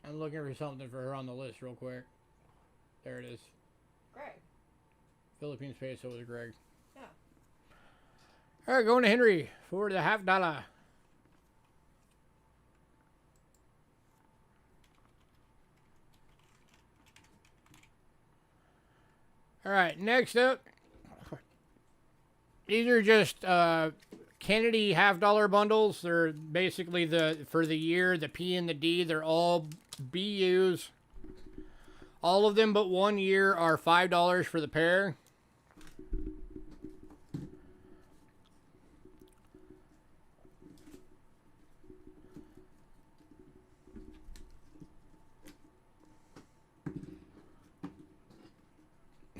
I'm looking for something for her on the list real quick. There it is. Greg. Philippines peso was Greg. Yeah. All right, going to Henry for the $50. All right, next up, these are just Kennedy $50 bundles. They're basically for the year, the P and the D. They're all BUs. All of them but 1 year are $5 for the pair.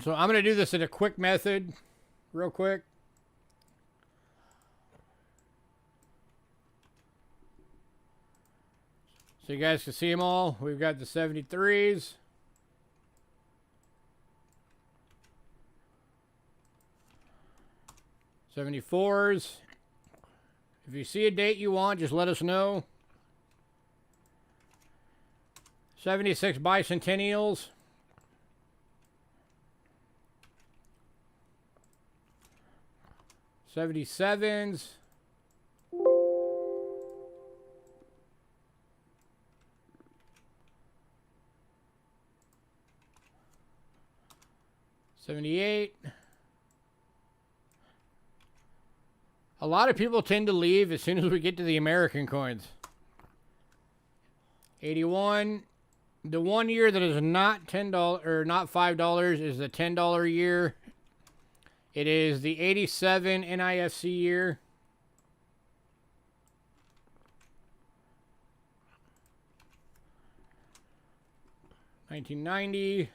So I'm going to do this in a quick method, real quick. So you guys can see them all. We've got the 73s. '74s. If you see a date you want, just let us know. 76 bicentennials. '77s. '78. A lot of people tend to leave as soon as we get to the American coins. 81. The 1 year that is not $10 or not $5 is the $10 year. It is the 87 NIFC year. $1990.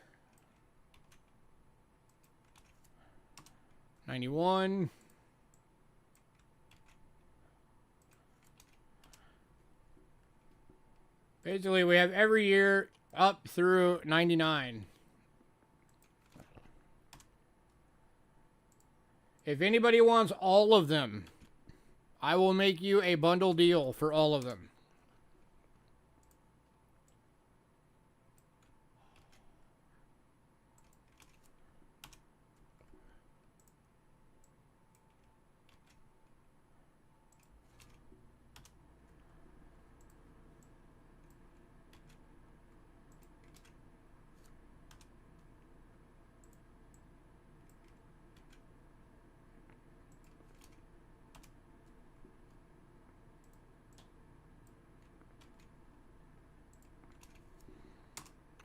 '91. Basically, we have every year up through 99. If anybody wants all of them, I will make you a bundle deal for all of them.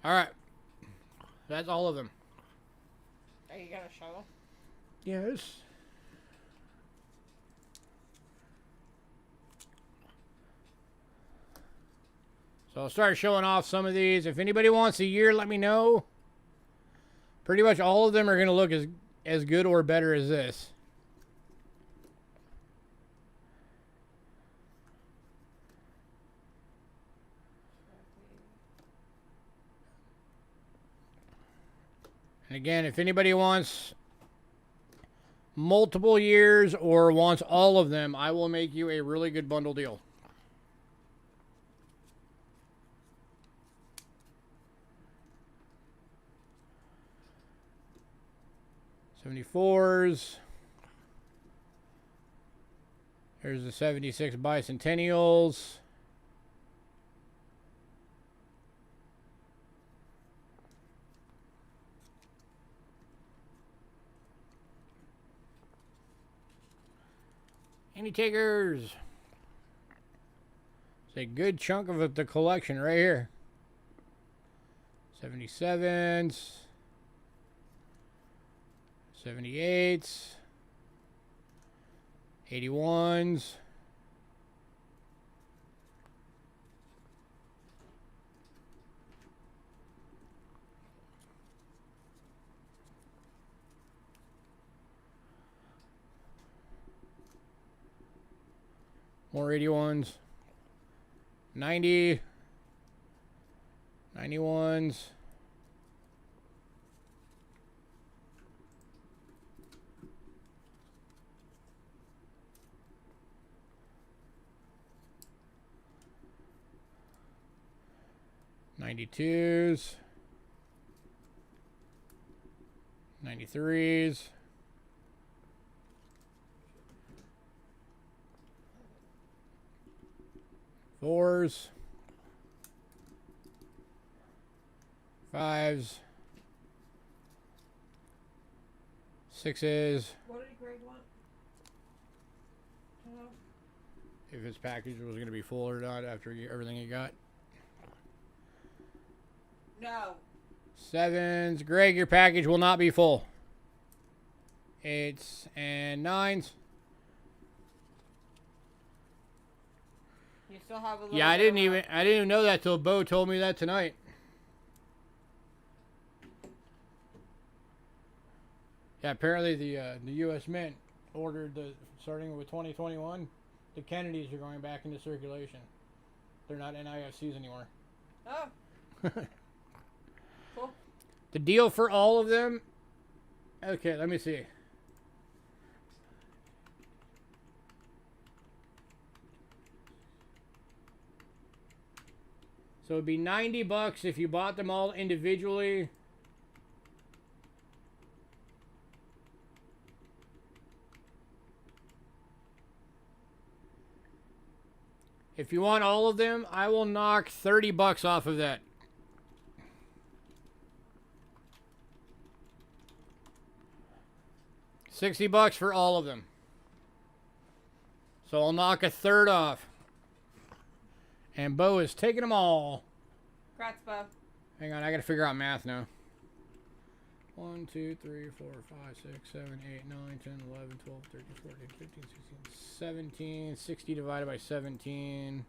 All right. That's all of them. Are you gonna show? Yes. So I'll start showing off some of these. If anybody wants a year, let me know. Pretty much all of them are going to look as good or better as this. And again, if anybody wants multiple years or wants all of them, I will make you a really good bundle deal. '74s. There's the 76 bicentennials. Any takers? It's a good chunk of the collection right here. '77s. 78s. 81s. More 81s. 90. 91s. '92s, '93s, fours, fives, sixes. What did Greg want? If his package was going to be full or not after everything he got. No. Sevens. Greg, your package will not be full. Eights and nines. You still have a little. Yeah, I didn't even know that till Bo told me that tonight. Yeah, apparently the U.S. Mint ordered starting with 2021, the Kennedys are going back into circulation. They're not NIFCs anymore. Oh. Cool. The deal for all of them. Okay, let me see. So it'd be $90 if you bought them all individually. If you want all of them, I will knock $30 off of that. $60 for all of them. So I'll knock a third off. And Bo is taking them all. Congrats, Bo. Hang on, I gotta figure out math now. 1, 2, 3, 4, 5, 6, 7, 8, 9, 10, 11, 12, 13, 14, 15, 16, 17. 60 divided by 17.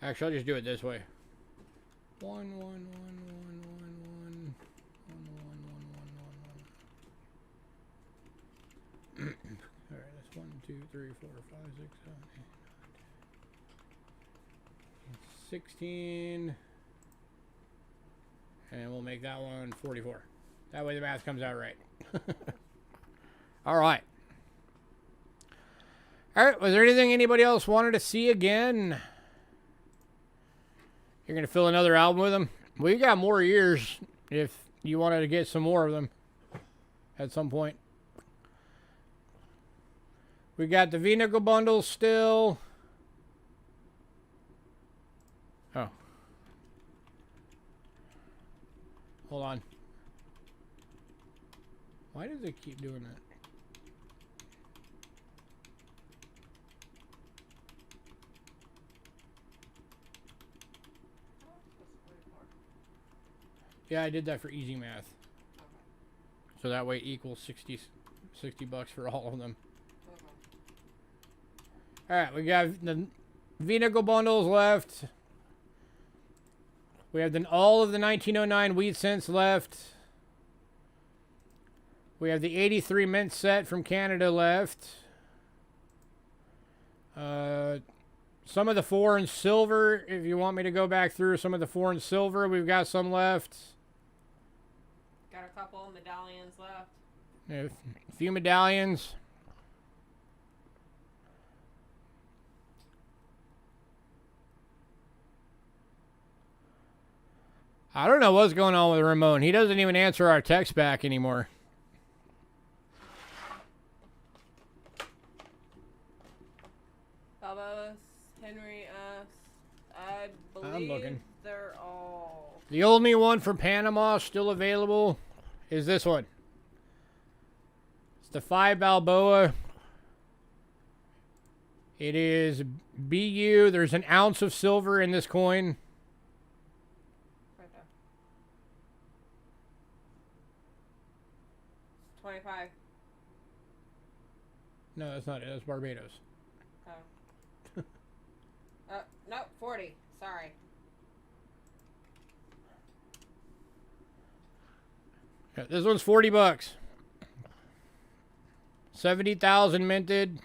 Actually, I'll just do it this way. 1, 1, 1, 1, 1, 1, 1, 1, 1, 1, 1, 1. Alright, that's 1, 2, 3, 4, 5, 6, 7, 8, 16. And we'll make that one 44. That way the math comes out right. Alright. Alright, was there anything anybody else wanted to see again? You're going to fill another album with them? Well, you got more years if you wanted to get some more of them at some point. We got the V-Nickel bundles still. Oh. Hold on. Why does it keep doing that? Yeah, I did that for easy math. Okay. So that way it equals $60 for all of them. Okay. Alright, we got the V-Nickel bundles left. We have all of the 1909 wheat cents left. We have the 83 mint set from Canada left. Some of the foreign silver, if you want me to go back through some of the foreign silver, we've got some left. Got a couple medallions left. Yeah, a few medallions. I don't know what's going on with Ramon. He doesn't even answer our text back anymore. Balboas, Henry S. I believe I'm looking. they're all. The only one from Panama still available is this one. It's the 5 Balboa. It is BU. There's an ounce of silver in this coin. Right there. It's 25. No, that's not it. That's Barbados. Oh. No, 40. Sorry. Yeah, this one's 40 bucks. 70,000 minted.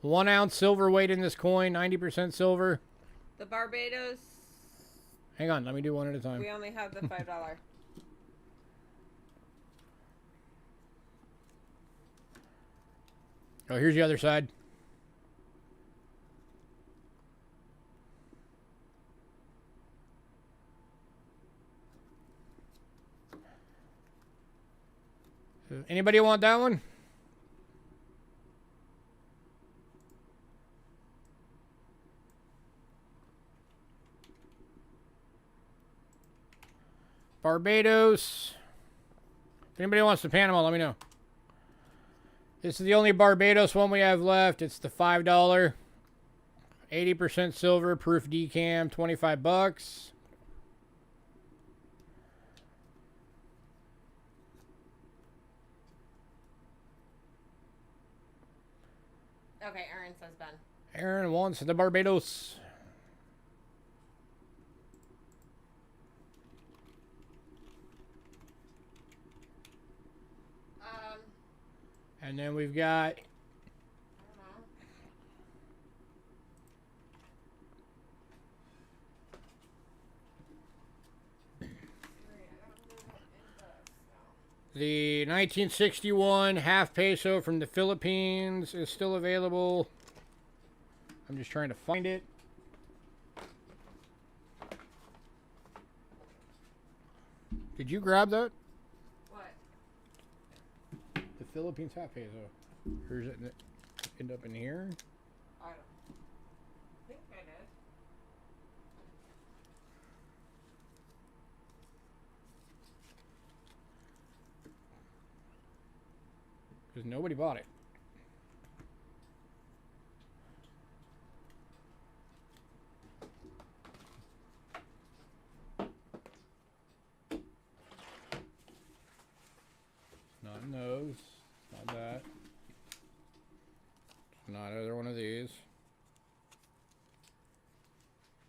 1 ounce silver weight in this coin. 90% silver. The Barbados. Hang on, let me do one at a time. We only have the $5. Oh, here's the other side. Anybody want that one? Barbados. If anybody wants the Panama, let me know. This is the only Barbados one we have left. It's the $5. 80% silver, proof decam, 25 bucks. Okay, Aaron says Ben. Aaron wants the Barbados. And then we've got... the 1961 half peso from the Philippines is still available. I'm just trying to find it. Did you grab that? What? The Philippines half peso. Or does it end up in here? I don't think I did. Because nobody bought it. Not in those. Not that. Not either one of these.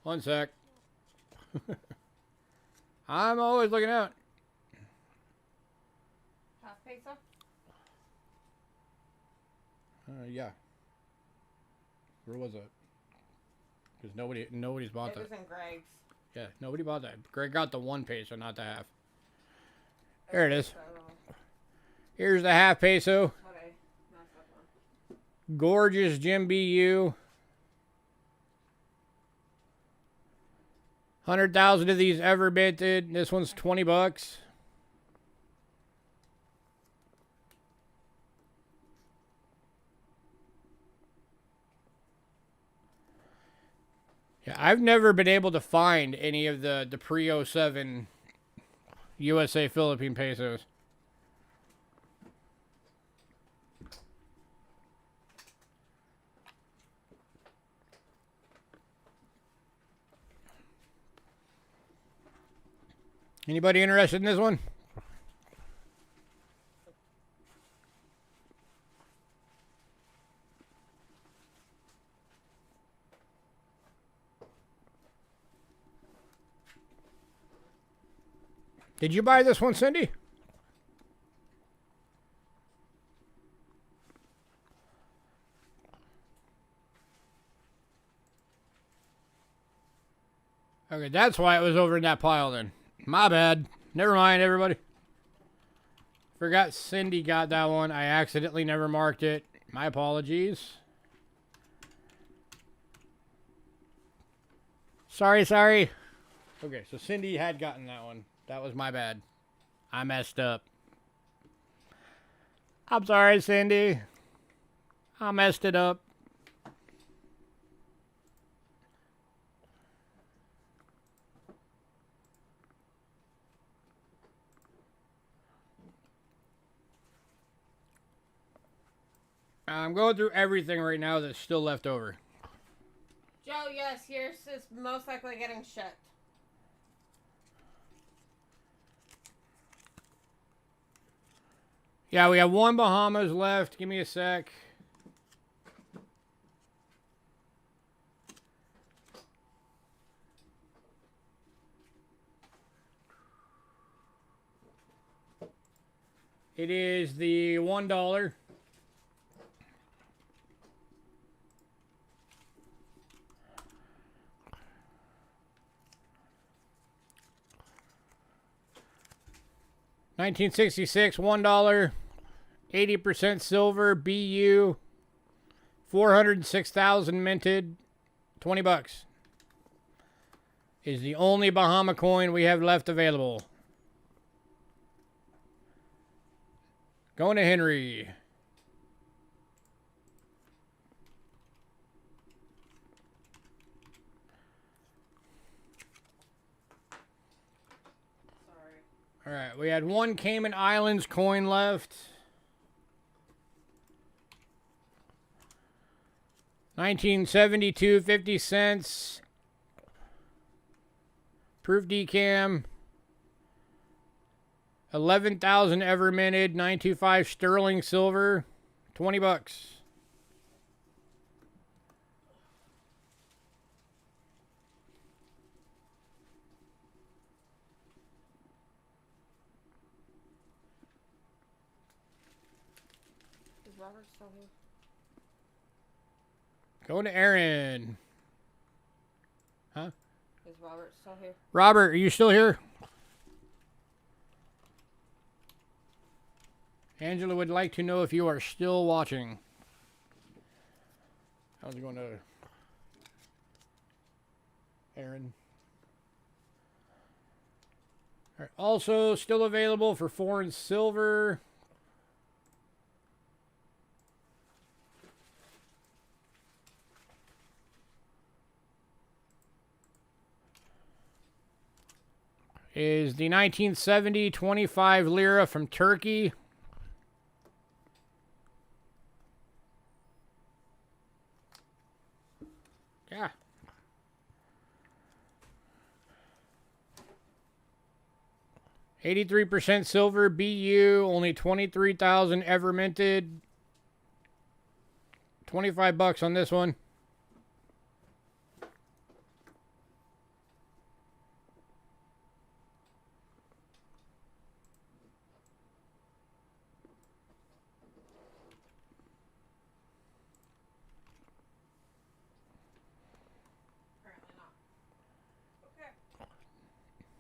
One sec. I'm always looking out. Half peso? Yeah. Where was it? Because nobody's bought that. It was in Greg's. Yeah, nobody bought that. Greg got the 1 peso, not the half. There it is. Here's the half peso. What a messed up one. Gorgeous Jim BU. 100,000 of these ever minted. This one's 20 bucks. Yeah, I've never been able to find any of the pre-07 USA Philippine pesos. Anybody interested in this one? Did you buy this one, Cindy? Okay, that's why it was over in that pile then. My bad. Never mind, everybody. Forgot Cindy got that one. I accidentally never marked it. My apologies. Sorry. Okay, so Cindy had gotten that one. That was my bad. I messed up. I'm sorry, Cindy. I messed it up. I'm going through everything right now that's still left over. Joe, yes, yours is most likely getting shipped. Yeah, we have one Bahamas left. Give me a sec. It is the $1. $1966, $1. 80% silver, BU. 406,000 minted. $20. Is the only Bahama coin we have left available. Going to Henry. Sorry. All right, we had one Cayman Islands coin left. 1972, 50 cents. Proof decam. 11,000 ever minted. 925 sterling silver. $20. Is Robert still here? Going to Aaron. Huh? Is Robert still here? Robert, are you still here? Angela would like to know if you are still watching. How's it going to Aaron? All right, also still available for foreign silver. Is the 1970 25 lira from Turkey. Yeah. $83 silver, BU, only 23,000 ever minted. $25 on this one. Apparently not. Okay.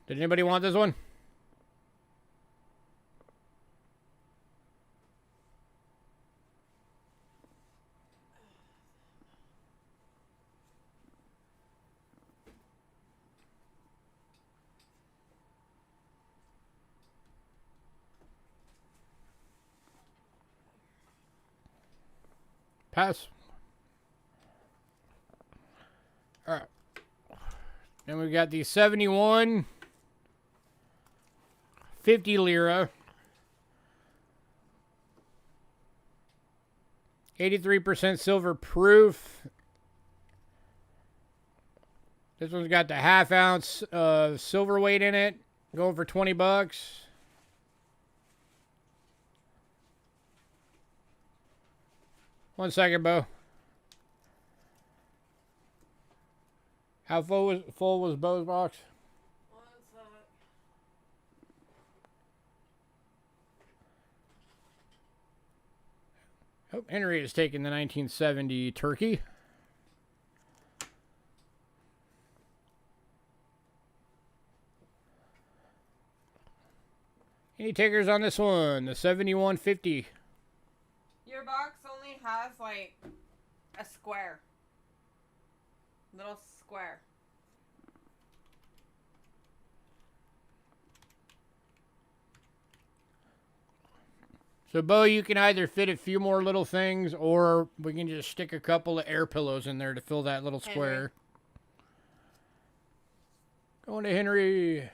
Did anybody want this one? Pass. All right. Then we've got the 71 50 lira. 83% silver proof. This one's got the half ounce of silver weight in it. Going for $20. One second, Bo. How full was Bo's box? One sec. Oh, Henry is taking the 1970 turkey. Any takers on this one? The 7150. Your box only has like a square. Little square. So, Bo, you can either fit a few more little things, or we can just stick a couple of air pillows in there to fill that little square. Going to Henry.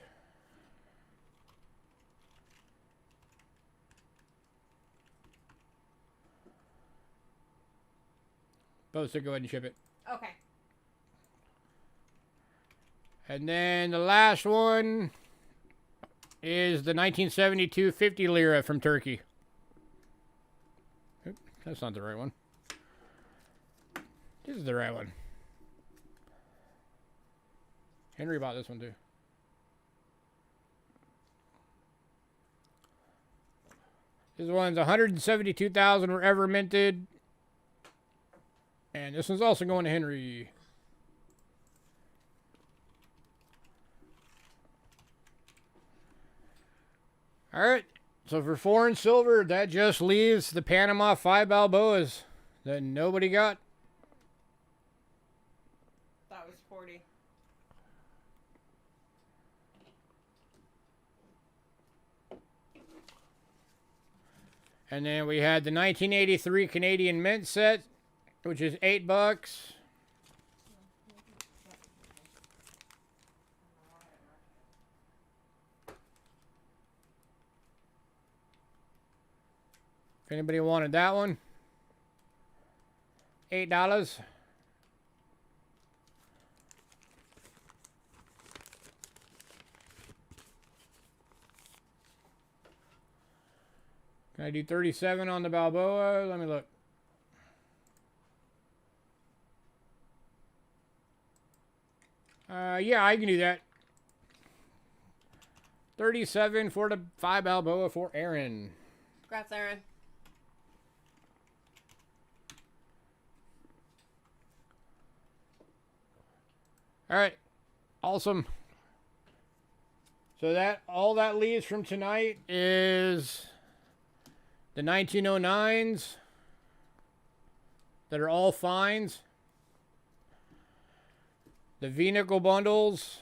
Both, so go ahead and ship it. Okay. And then the last one is the 1972 50 lira from Turkey. Oop, that's not the right one. This is the right one. Henry bought this one too. This one's 172,000 were ever minted. And this one's also going to Henry. Alright, so for foreign silver, that just leaves the Panama 5 Balboas that nobody got. That was 40. And then we had the 1983 Canadian Mint set, which is $8. If anybody wanted that one, $8. Can I do 37 on the Balboa? Let me look. Yeah, I can do that. 37 for the 5 Balboa for Aaron. Congrats, Aaron. All right, awesome. So that all that leaves from tonight is the 1909s that are all fines. The V-nickel bundles.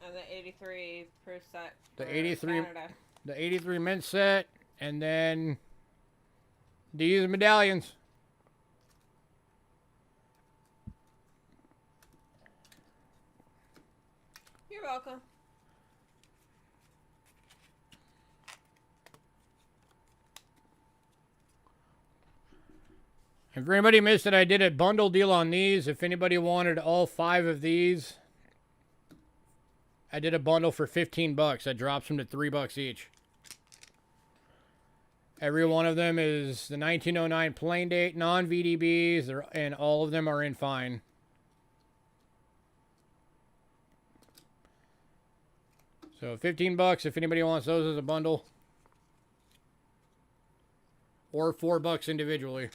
And the 83 proof set. The 83, Canada. the 83 mint set, and then these medallions. You're welcome. And for anybody who missed it, I did a bundle deal on these. If anybody wanted all 5 of these, I did a bundle for 15 bucks. That drops them to $3 each. Every one of them is the 1909 plain date, non-VDBs, and all of them are in fine. So 15 bucks if anybody wants those as a bundle. Or $4 individually.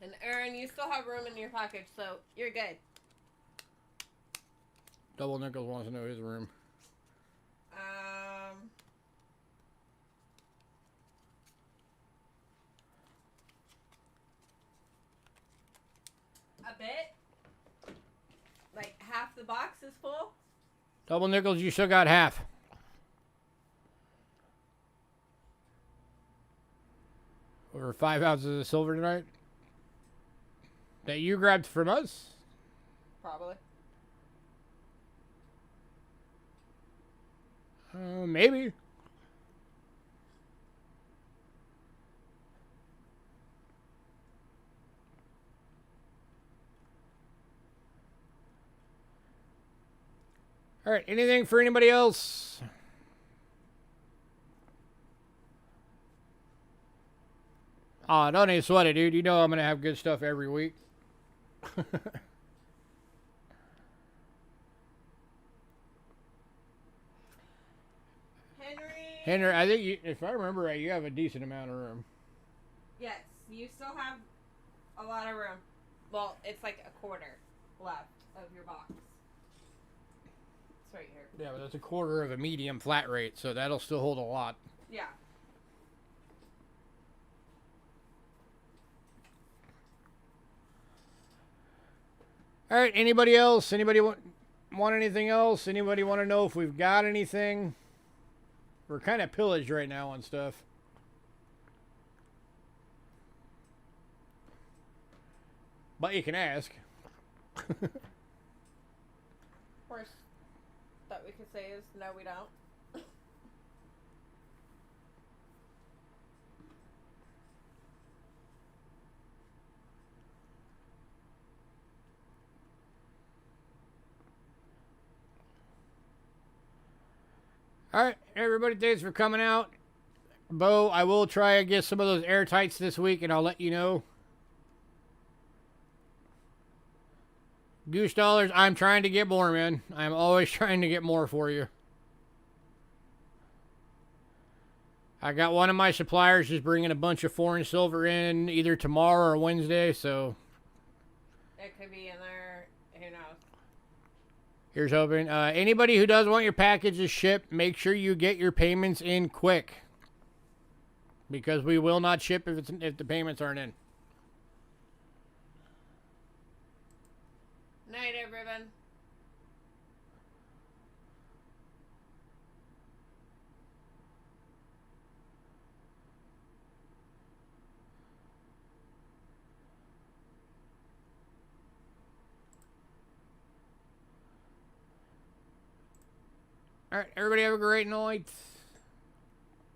And Aaron, you still have room in your package, so you're good. Double Nickels wants to know his room. A bit. Like half the box is full. Double Nickels, you still got half. Over 5 ounces of silver tonight. That you grabbed from us? Probably. Maybe. All right, anything for anybody else? Aw, don't even sweat it, dude. You know I'm going to have good stuff every week. Henry, I think you, if I remember right, you have a decent amount of room. Yes, you still have a lot of room. Well, it's like a quarter left of your box. It's right here. Yeah, but that's a quarter of a medium flat rate, so that'll still hold a lot. Yeah. All right, anybody else? Anybody want anything else? Anybody want to know if we've got anything? We're kind of pillaged right now on stuff. But you can ask. Worst that we could say is no, we don't. All right, everybody, thanks for coming out. Bo, I will try and get some of those airtights this week, and I'll let you know. Goose dollars, I'm trying to get more, man. I'm always trying to get more for you. I got one of my suppliers just bringing a bunch of foreign silver in either tomorrow or Wednesday, so... It could be in there. Who knows? Here's hoping. Anybody who does want your packages shipped, make sure you get your payments in quick. Because we will not ship if the payments aren't in. Night, everyone. All right, everybody have a great night.